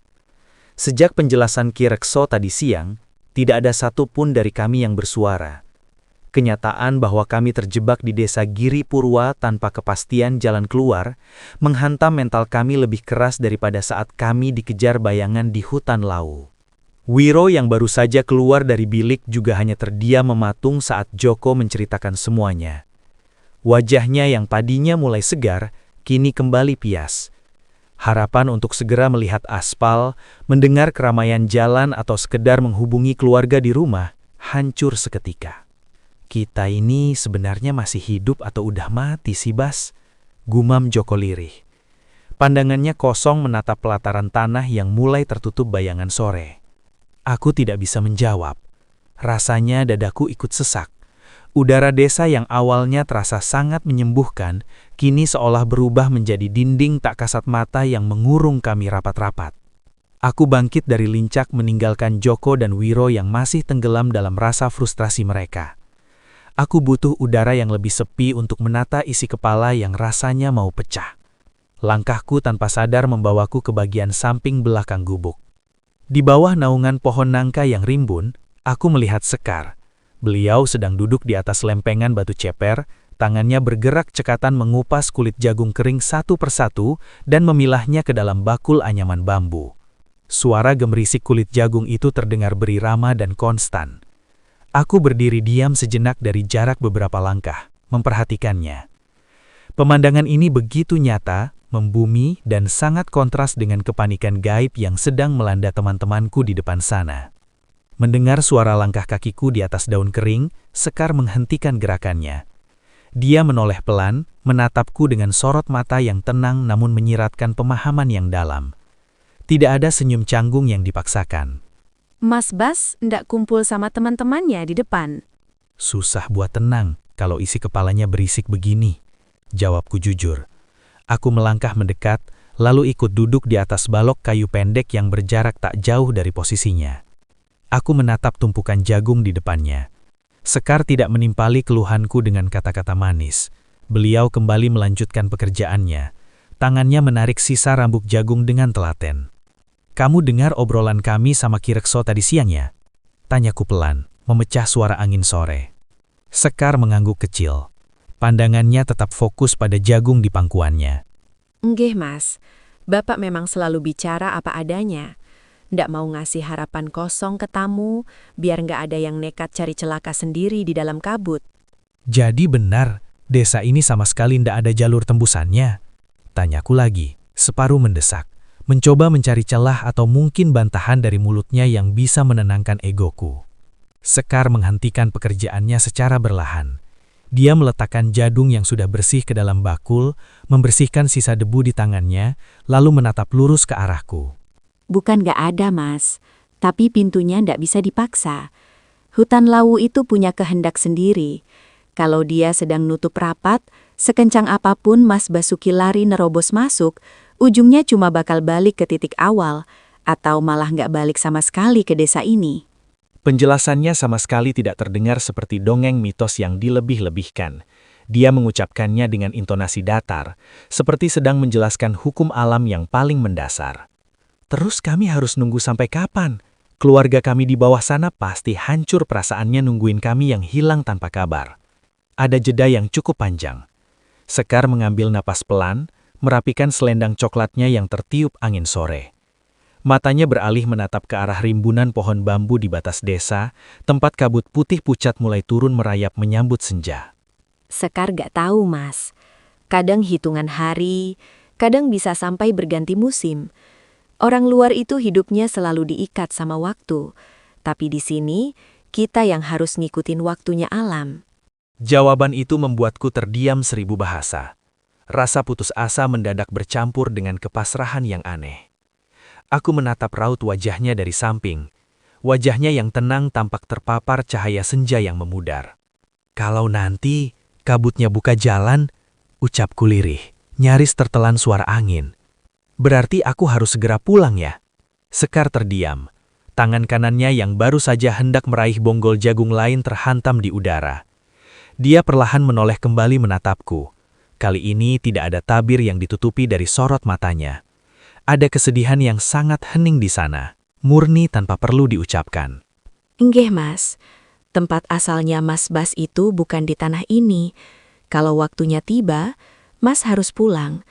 Sejak penjelasan Kirekso tadi siang, tidak ada satupun dari kami yang bersuara. Kenyataan bahwa kami terjebak di desa Giri Purwa tanpa kepastian jalan keluar menghantam mental kami lebih keras daripada saat kami dikejar bayangan di hutan lau. Wiro yang baru saja keluar dari bilik juga hanya terdiam mematung saat Joko menceritakan semuanya. Wajahnya yang tadinya mulai segar, kini kembali pias. Harapan untuk segera melihat aspal, mendengar keramaian jalan atau sekedar menghubungi keluarga di rumah, hancur seketika. Kita ini sebenarnya masih hidup atau udah mati sih, Bas? Gumam Joko lirih. Pandangannya kosong menatap pelataran tanah yang mulai tertutup bayangan sore. Aku tidak bisa menjawab. Rasanya dadaku ikut sesak. Udara desa yang awalnya terasa sangat menyembuhkan, kini seolah berubah menjadi dinding tak kasat mata yang mengurung kami rapat-rapat. Aku bangkit dari lincak meninggalkan Joko dan Wiro yang masih tenggelam dalam rasa frustrasi mereka. Aku butuh udara yang lebih sepi untuk menata isi kepala yang rasanya mau pecah. Langkahku tanpa sadar membawaku ke bagian samping belakang gubuk. Di bawah naungan pohon nangka yang rimbun, aku melihat Sekar. Beliau sedang duduk di atas lempengan batu ceper, tangannya bergerak cekatan mengupas kulit jagung kering satu persatu dan memilahnya ke dalam bakul anyaman bambu. Suara gemerisik kulit jagung itu terdengar berirama dan konstan. Aku berdiri diam sejenak dari jarak beberapa langkah, memperhatikannya. Pemandangan ini begitu nyata, membumi dan sangat kontras dengan kepanikan gaib yang sedang melanda teman-temanku di depan sana. Mendengar suara langkah kakiku di atas daun kering, Sekar menghentikan gerakannya. Dia menoleh pelan, menatapku dengan sorot mata yang tenang namun menyiratkan pemahaman yang dalam. Tidak ada senyum canggung yang dipaksakan. Mas Bas ndak kumpul sama teman-temannya di depan. Susah buat tenang kalau isi kepalanya berisik begini, jawabku jujur. Aku melangkah mendekat, lalu ikut duduk di atas balok kayu pendek yang berjarak tak jauh dari posisinya. Aku menatap tumpukan jagung di depannya. Sekar tidak menimpali keluhanku dengan kata-kata manis. Beliau kembali melanjutkan pekerjaannya. Tangannya menarik sisa rambut jagung dengan telaten. "Kamu dengar obrolan kami sama Kirekso tadi siang ya?" Tanyaku pelan, memecah suara angin sore. Sekar mengangguk kecil. Pandangannya tetap fokus pada jagung di pangkuannya. Enggih, Mas. Bapak memang selalu bicara apa adanya. Ndak mau ngasih harapan kosong ke tamu, biar nggak ada yang nekat cari celaka sendiri di dalam kabut. "Jadi benar, desa ini sama sekali ndak ada jalur tembusannya?" Tanyaku lagi, separuh mendesak, mencoba mencari celah atau mungkin bantahan dari mulutnya yang bisa menenangkan egoku. Sekar menghentikan pekerjaannya secara berlahan. Dia meletakkan jadung yang sudah bersih ke dalam bakul, membersihkan sisa debu di tangannya, lalu menatap lurus ke arahku. Bukan gak ada, Mas. Tapi pintunya ndak bisa dipaksa. Hutan Lawu itu punya kehendak sendiri. Kalau dia sedang nutup rapat, sekencang apapun Mas Basuki lari nerobos masuk, ujungnya cuma bakal balik ke titik awal, atau malah nggak balik sama sekali ke desa ini. Penjelasannya sama sekali tidak terdengar seperti dongeng mitos yang dilebih-lebihkan. Dia mengucapkannya dengan intonasi datar, seperti sedang menjelaskan hukum alam yang paling mendasar. "Terus kami harus nunggu sampai kapan? Keluarga kami di bawah sana pasti hancur perasaannya nungguin kami yang hilang tanpa kabar." Ada jeda yang cukup panjang. Sekar mengambil napas pelan, merapikan selendang coklatnya yang tertiup angin sore. Matanya beralih menatap ke arah rimbunan pohon bambu di batas desa, tempat kabut putih pucat mulai turun merayap menyambut senja. Sekar gak tahu, Mas. Kadang hitungan hari, kadang bisa sampai berganti musim. Orang luar itu hidupnya selalu diikat sama waktu. Tapi di sini, kita yang harus ngikutin waktunya alam. Jawaban itu membuatku terdiam 1000 bahasa. Rasa putus asa mendadak bercampur dengan kepasrahan yang aneh. Aku menatap raut wajahnya dari samping. Wajahnya yang tenang tampak terpapar cahaya senja yang memudar. "Kalau nanti kabutnya buka jalan," ucapku lirih, nyaris tertelan suara angin. "Berarti aku harus segera pulang ya?" Sekar terdiam. Tangan kanannya yang baru saja hendak meraih bonggol jagung lain terhantam di udara. Dia perlahan menoleh kembali menatapku. Kali ini tidak ada tabir yang ditutupi dari sorot matanya. Ada kesedihan yang sangat hening di sana, murni tanpa perlu diucapkan. Enggih, Mas. Tempat asalnya Mas Bas itu bukan di tanah ini. Kalau waktunya tiba, Mas harus pulang.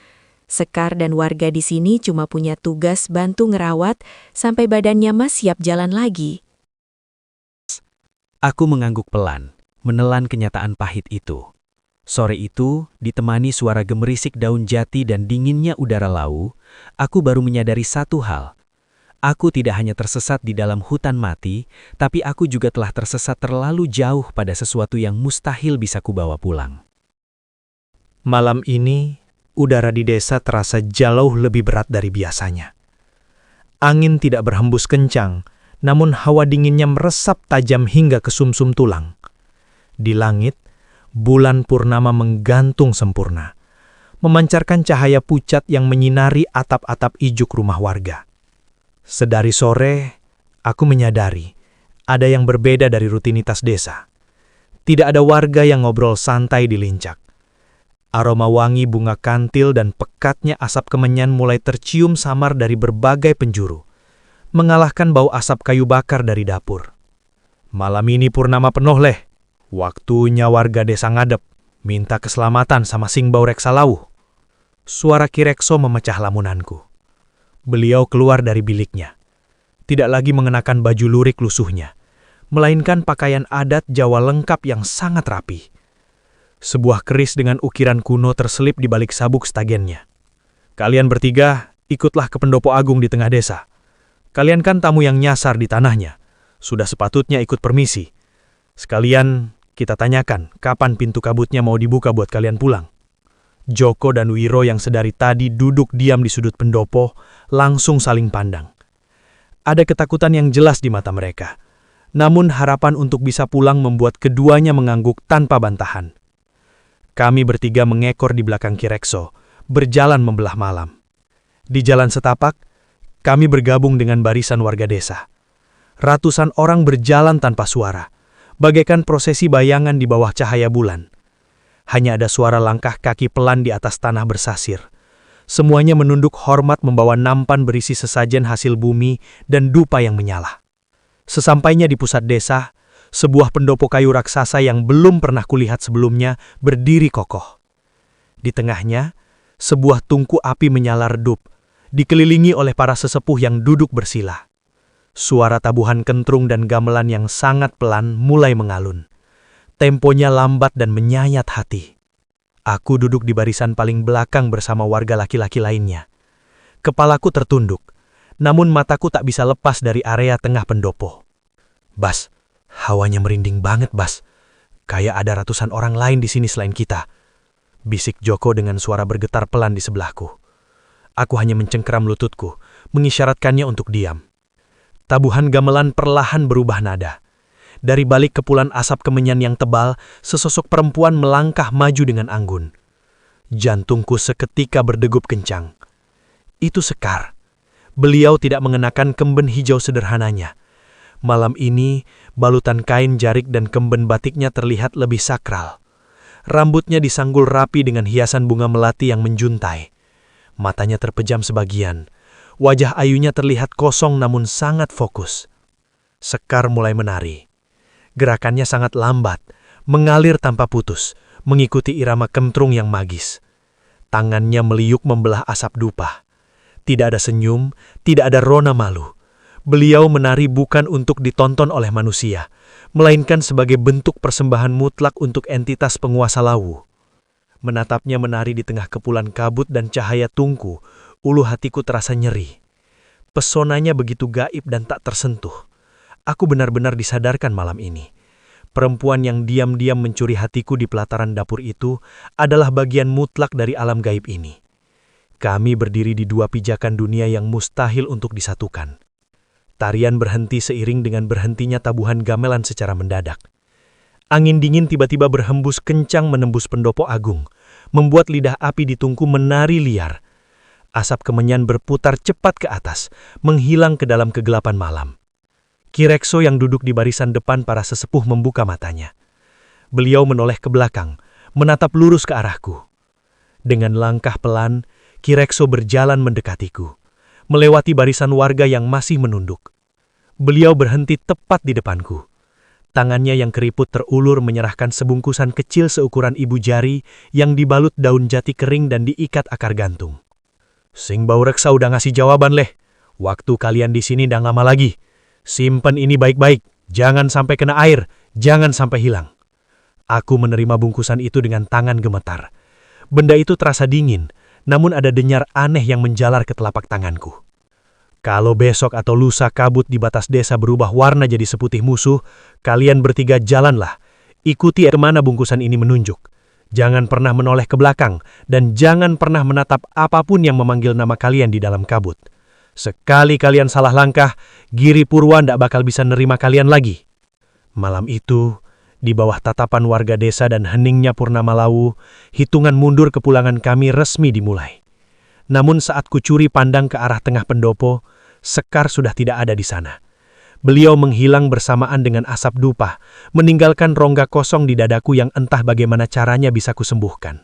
Sekar dan warga di sini cuma punya tugas bantu ngerawat sampai badannya Mas siap jalan lagi. Aku mengangguk pelan, menelan kenyataan pahit itu. Sore itu, ditemani suara gemerisik daun jati dan dinginnya udara Lawu, aku baru menyadari satu hal. Aku tidak hanya tersesat di dalam hutan mati, tapi aku juga telah tersesat terlalu jauh pada sesuatu yang mustahil bisa kubawa pulang. Malam ini, udara di desa terasa jauh lebih berat dari biasanya. Angin tidak berhembus kencang, namun hawa dinginnya meresap tajam hingga ke sumsum tulang. Di langit, bulan purnama menggantung sempurna, memancarkan cahaya pucat yang menyinari atap-atap ijuk rumah warga. Sedari sore, aku menyadari ada yang berbeda dari rutinitas desa. Tidak ada warga yang ngobrol santai di lincak. Aroma wangi bunga kantil dan pekatnya asap kemenyan mulai tercium samar dari berbagai penjuru, mengalahkan bau asap kayu bakar dari dapur. Malam ini purnama penuh leh. Waktunya warga desa ngadep, minta keselamatan sama Singbau Reksa Lawu. Suara Kirekso memecah lamunanku. Beliau keluar dari biliknya. Tidak lagi mengenakan baju lurik lusuhnya, melainkan pakaian adat Jawa lengkap yang sangat rapi. Sebuah keris dengan ukiran kuno terselip di balik sabuk stagennya. "Kalian bertiga, ikutlah ke pendopo agung di tengah desa. Kalian kan tamu yang nyasar di tanahnya. Sudah sepatutnya ikut permisi. Sekalian kita tanyakan kapan pintu kabutnya mau dibuka buat kalian pulang." Joko dan Wiro yang sedari tadi duduk diam di sudut pendopo langsung saling pandang. Ada ketakutan yang jelas di mata mereka. Namun harapan untuk bisa pulang membuat keduanya mengangguk tanpa bantahan. Kami bertiga mengekor di belakang Kirekso, berjalan membelah malam. Di jalan setapak, kami bergabung dengan barisan warga desa. Ratusan orang berjalan tanpa suara, bagaikan prosesi bayangan di bawah cahaya bulan. Hanya ada suara langkah kaki pelan di atas tanah bersasir. Semuanya menunduk hormat membawa nampan berisi sesajen hasil bumi dan dupa yang menyala. Sesampainya di pusat desa, sebuah pendopo kayu raksasa yang belum pernah kulihat sebelumnya berdiri kokoh. Di tengahnya, sebuah tungku api menyala redup, dikelilingi oleh para sesepuh yang duduk bersila. Suara tabuhan kentrung dan gamelan yang sangat pelan mulai mengalun. Temponya lambat dan menyayat hati. Aku duduk di barisan paling belakang bersama warga laki-laki lainnya. Kepalaku tertunduk, namun mataku tak bisa lepas dari area tengah pendopo. Bas, hawanya merinding banget, Bas. Kayak ada ratusan orang lain di sini selain kita. Bisik Joko dengan suara bergetar pelan di sebelahku. Aku hanya mencengkeram lututku, mengisyaratkannya untuk diam. Tabuhan gamelan perlahan berubah nada. Dari balik kepulan asap kemenyan yang tebal, sesosok perempuan melangkah maju dengan anggun. Jantungku seketika berdegup kencang. Itu Sekar. Beliau tidak mengenakan kemben hijau sederhananya. Malam ini, balutan kain jarik dan kemben batiknya terlihat lebih sakral. Rambutnya disanggul rapi dengan hiasan bunga melati yang menjuntai. Matanya terpejam sebagian. Wajah ayunya terlihat kosong namun sangat fokus. Sekar mulai menari. Gerakannya sangat lambat, mengalir tanpa putus, mengikuti irama kentrung yang magis. Tangannya meliuk membelah asap dupa. Tidak ada senyum, tidak ada rona malu. Beliau menari bukan untuk ditonton oleh manusia, melainkan sebagai bentuk persembahan mutlak untuk entitas penguasa Lawu. Menatapnya menari di tengah kepulan kabut dan cahaya tungku, ulu hatiku terasa nyeri. Pesonanya begitu gaib dan tak tersentuh. Aku benar-benar disadarkan malam ini. Perempuan yang diam-diam mencuri hatiku di pelataran dapur itu adalah bagian mutlak dari alam gaib ini. Kami berdiri di dua pijakan dunia yang mustahil untuk disatukan. Tarian berhenti seiring dengan berhentinya tabuhan gamelan secara mendadak. Angin dingin tiba-tiba berhembus kencang menembus pendopo agung, membuat lidah api di tungku menari liar. Asap kemenyan berputar cepat ke atas, menghilang ke dalam kegelapan malam. Kirekso yang duduk di barisan depan para sesepuh membuka matanya. Beliau menoleh ke belakang, menatap lurus ke arahku. Dengan langkah pelan, Kirekso berjalan mendekatiku, melewati barisan warga yang masih menunduk. Beliau berhenti tepat di depanku. Tangannya yang keriput terulur menyerahkan sebungkusan kecil seukuran ibu jari yang dibalut daun jati kering dan diikat akar gantung. Sing Bau Reksa udah ngasih jawaban leh. Waktu kalian di sini udah lama lagi. Simpen ini baik-baik. Jangan sampai kena air. Jangan sampai hilang. Aku menerima bungkusan itu dengan tangan gemetar. Benda itu terasa dingin, namun ada denyar aneh yang menjalar ke telapak tanganku. Kalau besok atau lusa kabut di batas desa berubah warna jadi seputih musuh, kalian bertiga jalanlah. Ikuti kemana bungkusan ini menunjuk. Jangan pernah menoleh ke belakang, dan jangan pernah menatap apapun yang memanggil nama kalian di dalam kabut. Sekali kalian salah langkah, Giri Purwa ndak bakal bisa nerima kalian lagi. Malam itu, di bawah tatapan warga desa dan heningnya purnama Lawu, hitungan mundur kepulangan kami resmi dimulai. Namun saat kucuri pandang ke arah tengah pendopo, Sekar sudah tidak ada di sana. Beliau menghilang bersamaan dengan asap dupa, meninggalkan rongga kosong di dadaku yang entah bagaimana caranya bisa kusembuhkan.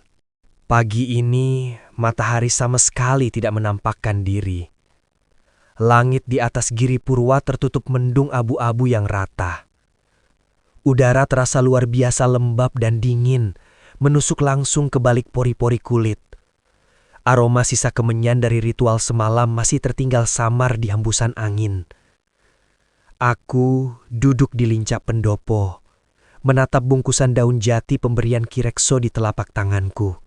Pagi ini, matahari sama sekali tidak menampakkan diri. Langit di atas Giri Purwa tertutup mendung abu-abu yang rata. Udara terasa luar biasa lembab dan dingin, menusuk langsung ke balik pori-pori kulit. Aroma sisa kemenyan dari ritual semalam masih tertinggal samar di hembusan angin. Aku duduk di lincak pendopo, menatap bungkusan daun jati pemberian Kirekso di telapak tanganku.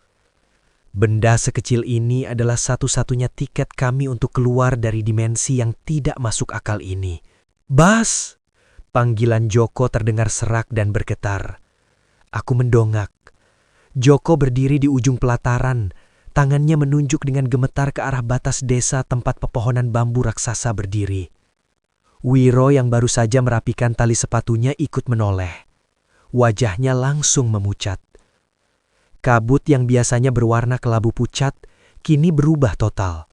Benda sekecil ini adalah satu-satunya tiket kami untuk keluar dari dimensi yang tidak masuk akal ini. Bas! Panggilan Joko terdengar serak dan bergetar. Aku mendongak. Joko berdiri di ujung pelataran, tangannya menunjuk dengan gemetar ke arah batas desa tempat pepohonan bambu raksasa berdiri. Wiro yang baru saja merapikan tali sepatunya ikut menoleh. Wajahnya langsung memucat. Kabut yang biasanya berwarna kelabu pucat, kini berubah total.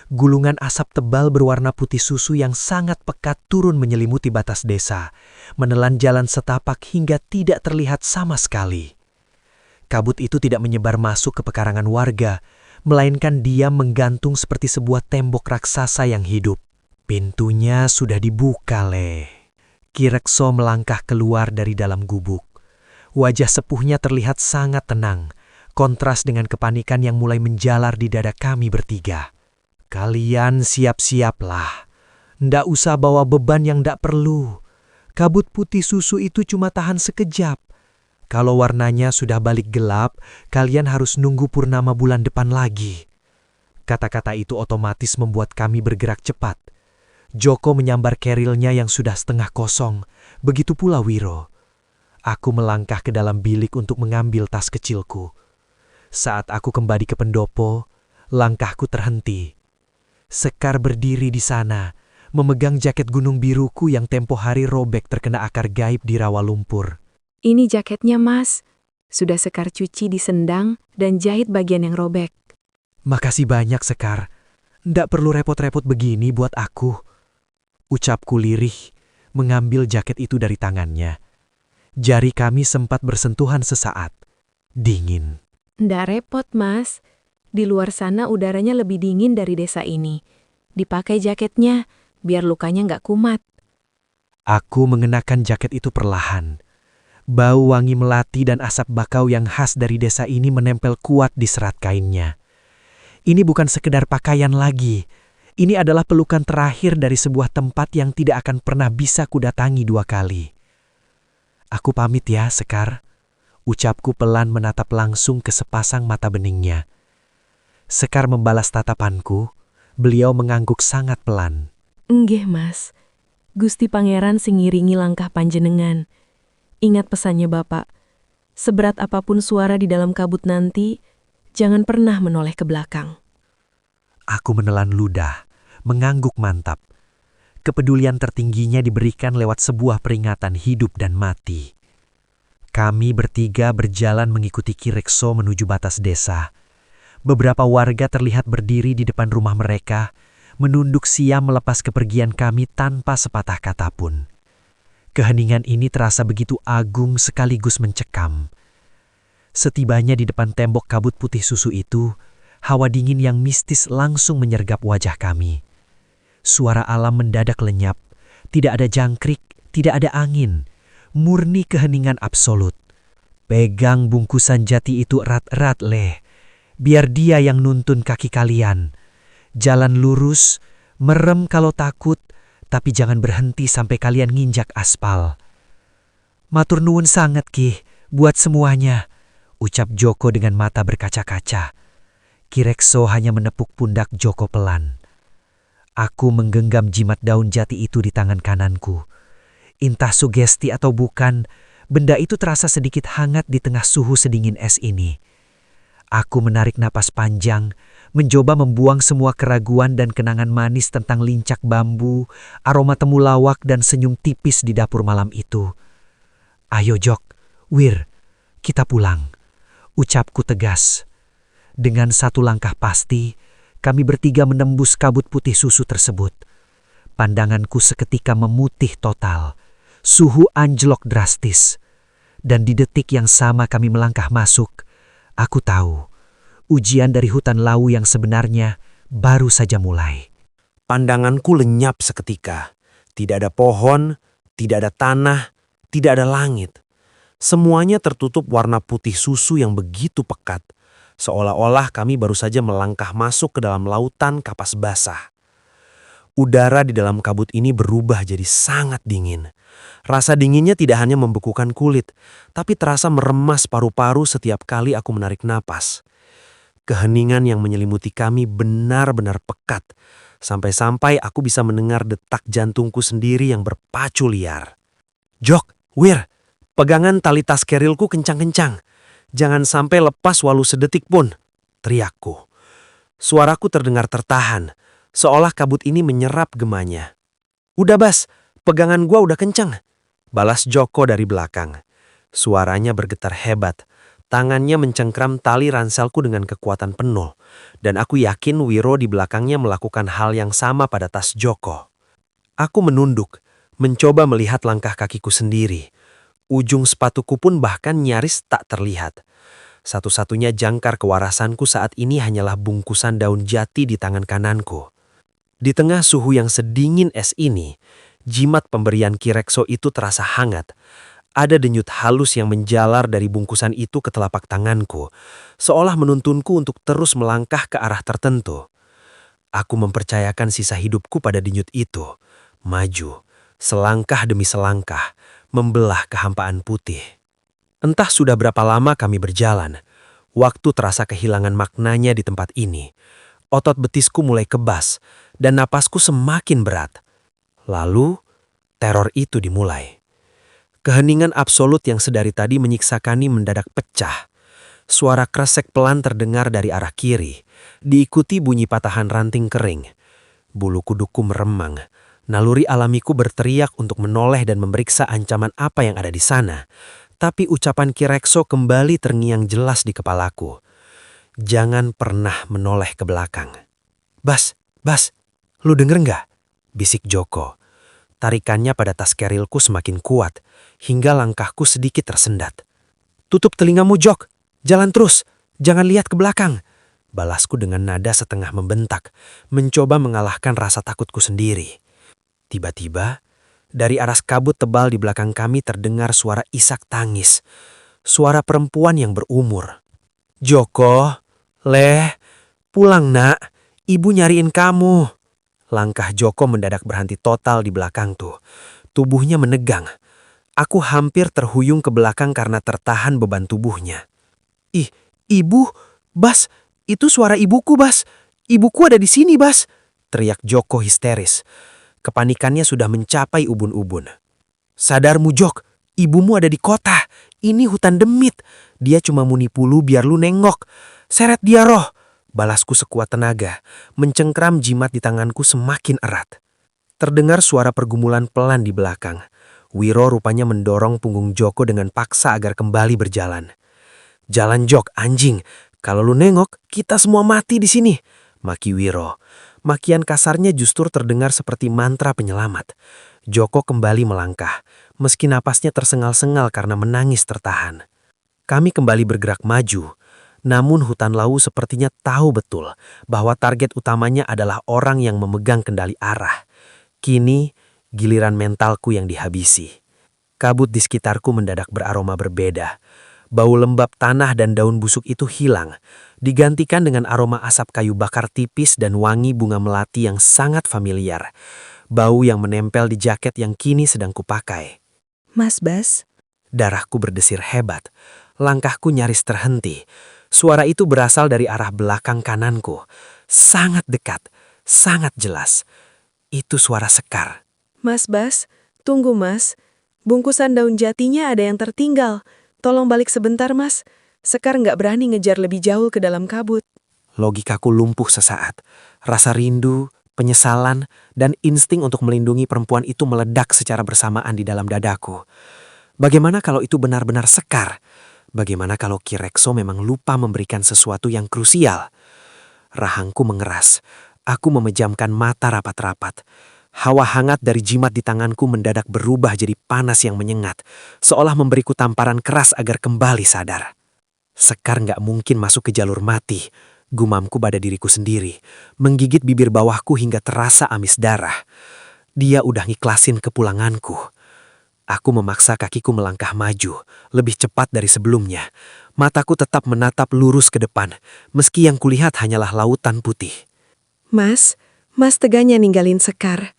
Gulungan asap tebal berwarna putih susu yang sangat pekat turun menyelimuti batas desa, menelan jalan setapak hingga tidak terlihat sama sekali. Kabut itu tidak menyebar masuk ke pekarangan warga, melainkan diam menggantung seperti sebuah tembok raksasa yang hidup. Pintunya sudah dibuka, Leh. Ki Rekso melangkah keluar dari dalam gubuk. Wajah sepuhnya terlihat sangat tenang, kontras dengan kepanikan yang mulai menjalar di dada kami bertiga. Kalian siap-siaplah. Ndak usah bawa beban yang ndak perlu. Kabut putih susu itu cuma tahan sekejap. Kalau warnanya sudah balik gelap, kalian harus nunggu purnama bulan depan lagi. Kata-kata itu otomatis membuat kami bergerak cepat. Joko menyambar kerilnya yang sudah setengah kosong, begitu pula Wiro. Aku melangkah ke dalam bilik untuk mengambil tas kecilku. Saat aku kembali ke pendopo, langkahku terhenti. Sekar berdiri di sana, memegang jaket gunung biruku yang tempo hari robek terkena akar gaib di rawa lumpur. Ini jaketnya, Mas. Sudah Sekar cuci di sendang dan jahit bagian yang robek. Makasih banyak, Sekar. Ndak perlu repot-repot begini buat aku. Ucapku lirih, mengambil jaket itu dari tangannya. Jari kami sempat bersentuhan sesaat. Dingin. Ndak repot, Mas. Di luar sana udaranya lebih dingin dari desa ini. Dipakai jaketnya, biar lukanya nggak kumat. Aku mengenakan jaket itu perlahan. Bau wangi melati dan asap bakau yang khas dari desa ini menempel kuat di serat kainnya. Ini bukan sekedar pakaian lagi. Ini adalah pelukan terakhir dari sebuah tempat yang tidak akan pernah bisa kudatangi 2 kali. Aku pamit ya, Sekar. Ucapku pelan menatap langsung ke sepasang mata beningnya. Sekar membalas tatapanku, beliau mengangguk sangat pelan. Enggih, Mas. Gusti Pangeran sing ngiringi langkah panjenengan. Ingat pesannya Bapak, seberat apapun suara di dalam kabut nanti, jangan pernah menoleh ke belakang. Aku menelan ludah, mengangguk mantap. Kepedulian tertingginya diberikan lewat sebuah peringatan hidup dan mati. Kami bertiga berjalan mengikuti Ki Rekso menuju batas desa. Beberapa warga terlihat berdiri di depan rumah mereka, menunduk siam melepas kepergian kami tanpa sepatah kata pun. Keheningan ini terasa begitu agung sekaligus mencekam. Setibanya di depan tembok kabut putih susu itu, hawa dingin yang mistis langsung menyergap wajah kami. Suara alam mendadak lenyap, tidak ada jangkrik, tidak ada angin, murni keheningan absolut. Pegang bungkusan jati itu erat-erat, Leh. Biar dia yang nuntun kaki kalian. Jalan lurus, merem kalau takut, tapi jangan berhenti sampai kalian nginjak aspal. Matur nuwun sangat, Ki, buat semuanya, ucap Joko dengan mata berkaca-kaca. Ki Rekso hanya menepuk pundak Joko pelan. Aku menggenggam jimat daun jati itu di tangan kananku. Entah sugesti atau bukan, benda itu terasa sedikit hangat di tengah suhu sedingin es ini. Aku menarik napas panjang, mencoba membuang semua keraguan dan kenangan manis tentang lincak bambu, aroma temulawak dan senyum tipis di dapur malam itu. Ayo Jok, Wir, kita pulang. Ucapku tegas. Dengan satu langkah pasti, kami bertiga menembus kabut putih susu tersebut. Pandanganku seketika memutih total. Suhu anjlok drastis. Dan di detik yang sama kami melangkah masuk, aku tahu, ujian dari hutan Lawu yang sebenarnya baru saja mulai. Pandanganku lenyap seketika. Tidak ada pohon, tidak ada tanah, tidak ada langit. Semuanya tertutup warna putih susu yang begitu pekat. Seolah-olah kami baru saja melangkah masuk ke dalam lautan kapas basah. Udara di dalam kabut ini berubah jadi sangat dingin. Rasa dinginnya tidak hanya membekukan kulit, tapi terasa meremas paru-paru setiap kali aku menarik napas. Keheningan yang menyelimuti kami benar-benar pekat, sampai-sampai aku bisa mendengar detak jantungku sendiri yang berpacu liar. Jok, Wir, pegangan tali tas kerilku kencang-kencang. Jangan sampai lepas walau sedetik pun, teriakku. Suaraku terdengar tertahan, seolah kabut ini menyerap gemanya. Udah Bas, pegangan gua udah kencang, balas Joko dari belakang. Suaranya bergetar hebat, Tangannya mencengkram tali ranselku dengan kekuatan penuh, dan aku yakin Wiro di belakangnya melakukan hal yang sama pada tas Joko. Aku menunduk, mencoba melihat langkah kakiku sendiri. Ujung sepatuku pun bahkan nyaris tak terlihat. Satu-satunya jangkar kewarasanku saat ini hanyalah bungkusan daun jati di tangan kananku. Di tengah suhu yang sedingin es ini, jimat pemberian Kirekso itu terasa hangat. Ada denyut halus yang menjalar dari bungkusan itu ke telapak tanganku, seolah menuntunku untuk terus melangkah ke arah tertentu. Aku mempercayakan sisa hidupku pada denyut itu, maju, selangkah demi selangkah, membelah kehampaan putih. Entah sudah berapa lama kami berjalan, waktu terasa kehilangan maknanya di tempat ini. Otot betisku mulai kebas, dan napasku semakin berat. Lalu, teror itu dimulai. Keheningan absolut yang sedari tadi menyiksa-kani mendadak pecah. Suara kresek pelan terdengar dari arah kiri, diikuti bunyi patahan ranting kering. Bulu kuduku meremang, naluri alamiku berteriak untuk menoleh dan memeriksa ancaman apa yang ada di sana. Tapi ucapan Kirekso kembali terngiang jelas di kepalaku. Jangan pernah menoleh ke belakang. Bas, lu denger nggak? Bisik Joko. Tarikannya pada tas kerilku semakin kuat, hingga langkahku sedikit tersendat. Tutup telingamu, Jok. Jalan terus. Jangan lihat ke belakang. Balasku dengan nada setengah membentak, mencoba mengalahkan rasa takutku sendiri. Tiba-tiba, dari aras kabut tebal di belakang kami terdengar suara isak tangis. Suara perempuan yang berumur. Joko, Leh, pulang nak. Ibu nyariin kamu. Langkah Joko mendadak berhenti total di belakangku. Tubuhnya menegang. Aku hampir terhuyung ke belakang karena tertahan beban tubuhnya. Ih, ibu, Bas, itu suara ibuku, Bas. Ibuku ada di sini, Bas. Teriak Joko histeris. Kepanikannya sudah mencapai ubun-ubun. Sadarmu, Jok, ibumu ada di kota. Ini hutan demit. Dia cuma mau nipu lu biar lu nengok. Seret dia roh. Balasku sekuat tenaga, mencengkram jimat di tanganku semakin erat. Terdengar suara pergumulan pelan di belakang. Wiro rupanya mendorong punggung Joko dengan paksa agar kembali berjalan. Jalan, Jok, anjing. Kalau lu nengok, kita semua mati di sini. Maki Wiro. Makian kasarnya justru terdengar seperti mantra penyelamat. Joko kembali melangkah, meski napasnya tersengal-sengal karena menangis tertahan. Kami kembali bergerak maju. Namun hutan Lawu sepertinya tahu betul bahwa target utamanya adalah orang yang memegang kendali arah. Kini, giliran mentalku yang dihabisi. Kabut di sekitarku mendadak beraroma berbeda. Bau lembab tanah dan daun busuk itu hilang, digantikan dengan aroma asap kayu bakar tipis dan wangi bunga melati yang sangat familiar. Bau yang menempel di jaket yang kini sedang kupakai. Mas Bas, Darahku berdesir hebat. Langkahku nyaris terhenti. Suara itu berasal dari arah belakang kananku. Sangat dekat, sangat jelas. Itu suara Sekar. Mas Bas, tunggu Mas. Bungkusan daun jatinya ada yang tertinggal. Tolong balik sebentar, Mas. Sekar nggak berani ngejar lebih jauh ke dalam kabut. Logikaku lumpuh sesaat. Rasa rindu, penyesalan, dan insting untuk melindungi perempuan itu meledak secara bersamaan di dalam dadaku. Bagaimana kalau itu benar-benar Sekar? Bagaimana kalau Kirekso memang lupa memberikan sesuatu yang krusial? Rahangku mengeras. Aku memejamkan mata rapat-rapat. Hawa hangat dari jimat di tanganku mendadak berubah jadi panas yang menyengat, seolah memberiku tamparan keras agar kembali sadar. Sekar nggak mungkin masuk ke jalur mati. Gumamku pada diriku sendiri, menggigit bibir bawahku hingga terasa amis darah. Dia udah ngiklasin kepulanganku. Aku memaksa kakiku melangkah maju, lebih cepat dari sebelumnya. Mataku tetap menatap lurus ke depan, meski yang kulihat hanyalah lautan putih. Mas teganya ninggalin Sekar.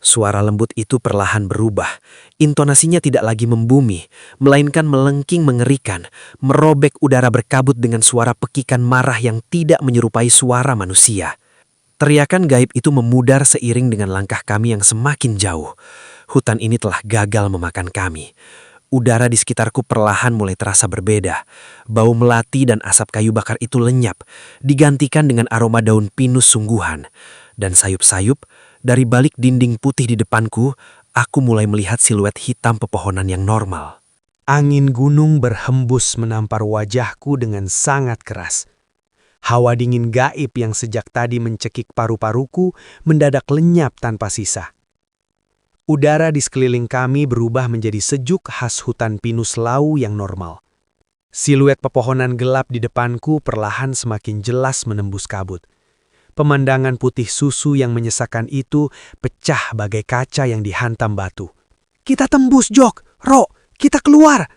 Suara lembut itu perlahan berubah. Intonasinya tidak lagi membumi, melainkan melengking mengerikan, merobek udara berkabut dengan suara pekikan marah yang tidak menyerupai suara manusia. Teriakan gaib itu memudar seiring dengan langkah kami yang semakin jauh. Hutan ini telah gagal memakan kami. Udara di sekitarku perlahan mulai terasa berbeda. Bau melati dan asap kayu bakar itu lenyap, digantikan dengan aroma daun pinus sungguhan. Dan sayup-sayup, dari balik dinding putih di depanku, aku mulai melihat siluet hitam pepohonan yang normal. Angin gunung berhembus menampar wajahku dengan sangat keras. Hawa dingin gaib yang sejak tadi mencekik paru-paruku mendadak lenyap tanpa sisa. Udara di sekeliling kami berubah menjadi sejuk khas hutan pinus lau yang normal. Siluet pepohonan gelap di depanku perlahan semakin jelas menembus kabut. Pemandangan putih susu yang menyesakan itu pecah bagai kaca yang dihantam batu. "Kita tembus, Jok! Ro, kita keluar!"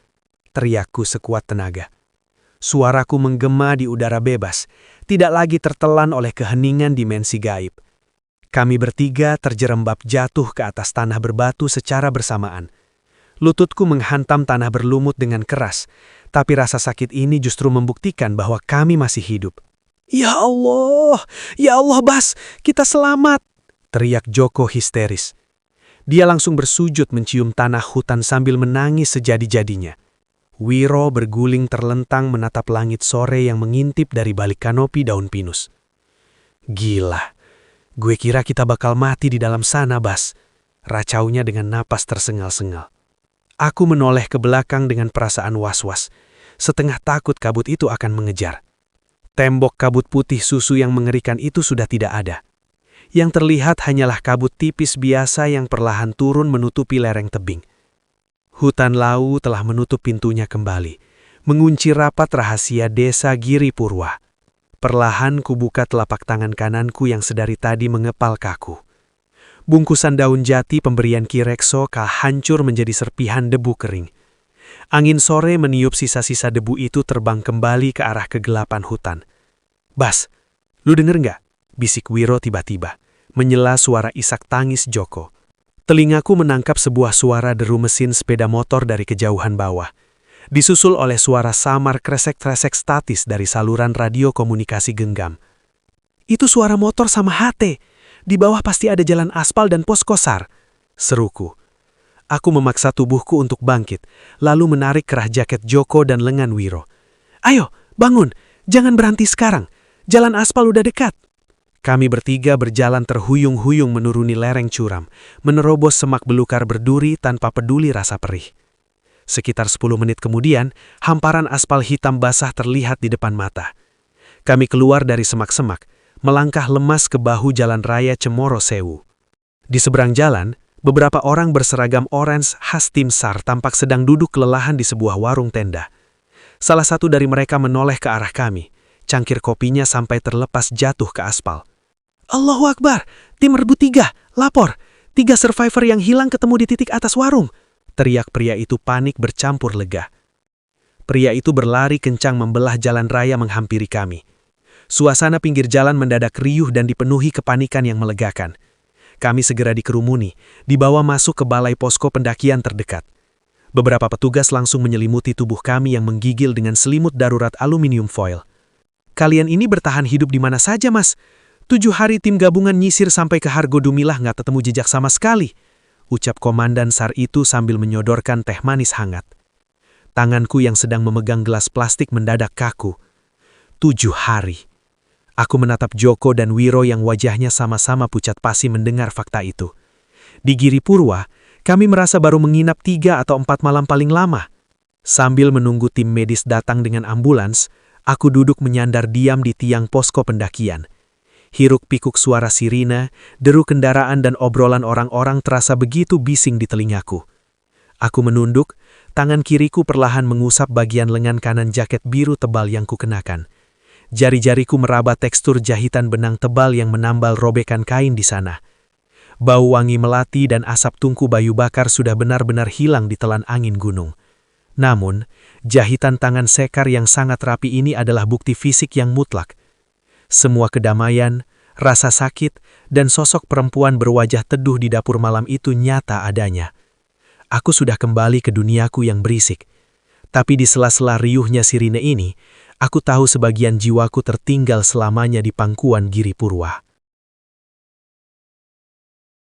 teriakku sekuat tenaga. Suaraku menggema di udara bebas, tidak lagi tertelan oleh keheningan dimensi gaib. Kami bertiga terjerembab jatuh ke atas tanah berbatu secara bersamaan. Lututku menghantam tanah berlumut dengan keras, tapi rasa sakit ini justru membuktikan bahwa kami masih hidup. Ya Allah Bas, kita selamat!" teriak Joko histeris. Dia langsung bersujud mencium tanah hutan sambil menangis sejadi-jadinya. Wiro berguling terlentang menatap langit sore yang mengintip dari balik kanopi daun pinus. "Gila, gue kira kita bakal mati di dalam sana, Bas," racaunya dengan napas tersengal-sengal. Aku menoleh ke belakang dengan perasaan was-was, setengah takut kabut itu akan mengejar. Tembok kabut putih susu yang mengerikan itu sudah tidak ada. Yang terlihat hanyalah kabut tipis biasa yang perlahan turun menutupi lereng tebing. Hutan lau telah menutup pintunya kembali, mengunci rapat rahasia desa Giri Purwa. Perlahan kubuka telapak tangan kananku yang sedari tadi mengepal kaku. Bungkusan daun jati pemberian Ki Rekso hancur menjadi serpihan debu kering. Angin sore meniup sisa-sisa debu itu terbang kembali ke arah kegelapan hutan. "Bas, lu denger nggak?" bisik Wiro tiba-tiba, menyela suara isak tangis Joko. Telingaku menangkap sebuah suara deru mesin sepeda motor dari kejauhan bawah, disusul oleh suara samar kresek-kresek statis dari saluran radio komunikasi genggam. "Itu suara motor sama HT. Di bawah pasti ada jalan aspal dan pos kosar," seruku. Aku memaksa tubuhku untuk bangkit, lalu menarik kerah jaket Joko dan lengan Wiro. "Ayo, bangun! Jangan berhenti sekarang! Jalan aspal udah dekat!" Kami bertiga berjalan terhuyung-huyung menuruni lereng curam, menerobos semak belukar berduri tanpa peduli rasa perih. Sekitar 10 menit kemudian, hamparan aspal hitam basah terlihat di depan mata. Kami keluar dari semak-semak, melangkah lemas ke bahu jalan raya Cemoro Sewu. Di seberang jalan, beberapa orang berseragam orange khas tim SAR tampak sedang duduk kelelahan di sebuah warung tenda. Salah satu dari mereka menoleh ke arah kami, cangkir kopinya sampai terlepas jatuh ke aspal. "Allahu Akbar! Tim Rebut 3, lapor! 3 survivor yang hilang ketemu di titik atas warung!" teriak pria itu panik bercampur lega. Pria itu berlari kencang membelah jalan raya menghampiri kami. Suasana pinggir jalan mendadak riuh dan dipenuhi kepanikan yang melegakan. Kami segera dikerumuni, dibawa masuk ke balai posko pendakian terdekat. Beberapa petugas langsung menyelimuti tubuh kami yang menggigil dengan selimut darurat aluminium foil. "Kalian ini bertahan hidup di mana saja, Mas? 7 hari tim gabungan nyisir sampai ke Hargo Dumilah nggak ketemu jejak sama sekali," ucap komandan SAR itu sambil menyodorkan teh manis hangat. Tanganku yang sedang memegang gelas plastik mendadak kaku. 7 hari. Aku menatap Joko dan Wiro yang wajahnya sama-sama pucat pasi mendengar fakta itu. Di Giri Purwa, kami merasa baru menginap 3 atau 4 malam paling lama. Sambil menunggu tim medis datang dengan ambulans, aku duduk menyandar diam di tiang posko pendakian. Hiruk-pikuk suara sirine, deru kendaraan dan obrolan orang-orang terasa begitu bising di telingaku. Aku menunduk, tangan kiriku perlahan mengusap bagian lengan kanan jaket biru tebal yang kukenakan. Jari-jariku meraba tekstur jahitan benang tebal yang menambal robekan kain di sana. Bau wangi melati dan asap tungku bayu bakar sudah benar-benar hilang di telan angin gunung. Namun, jahitan tangan sekar yang sangat rapi ini adalah bukti fisik yang mutlak. Semua kedamaian, rasa sakit, dan sosok perempuan berwajah teduh di dapur malam itu nyata adanya. Aku sudah kembali ke duniaku yang berisik. Tapi di sela-sela riuhnya sirine ini, aku tahu sebagian jiwaku tertinggal selamanya di pangkuan Giri Purwa.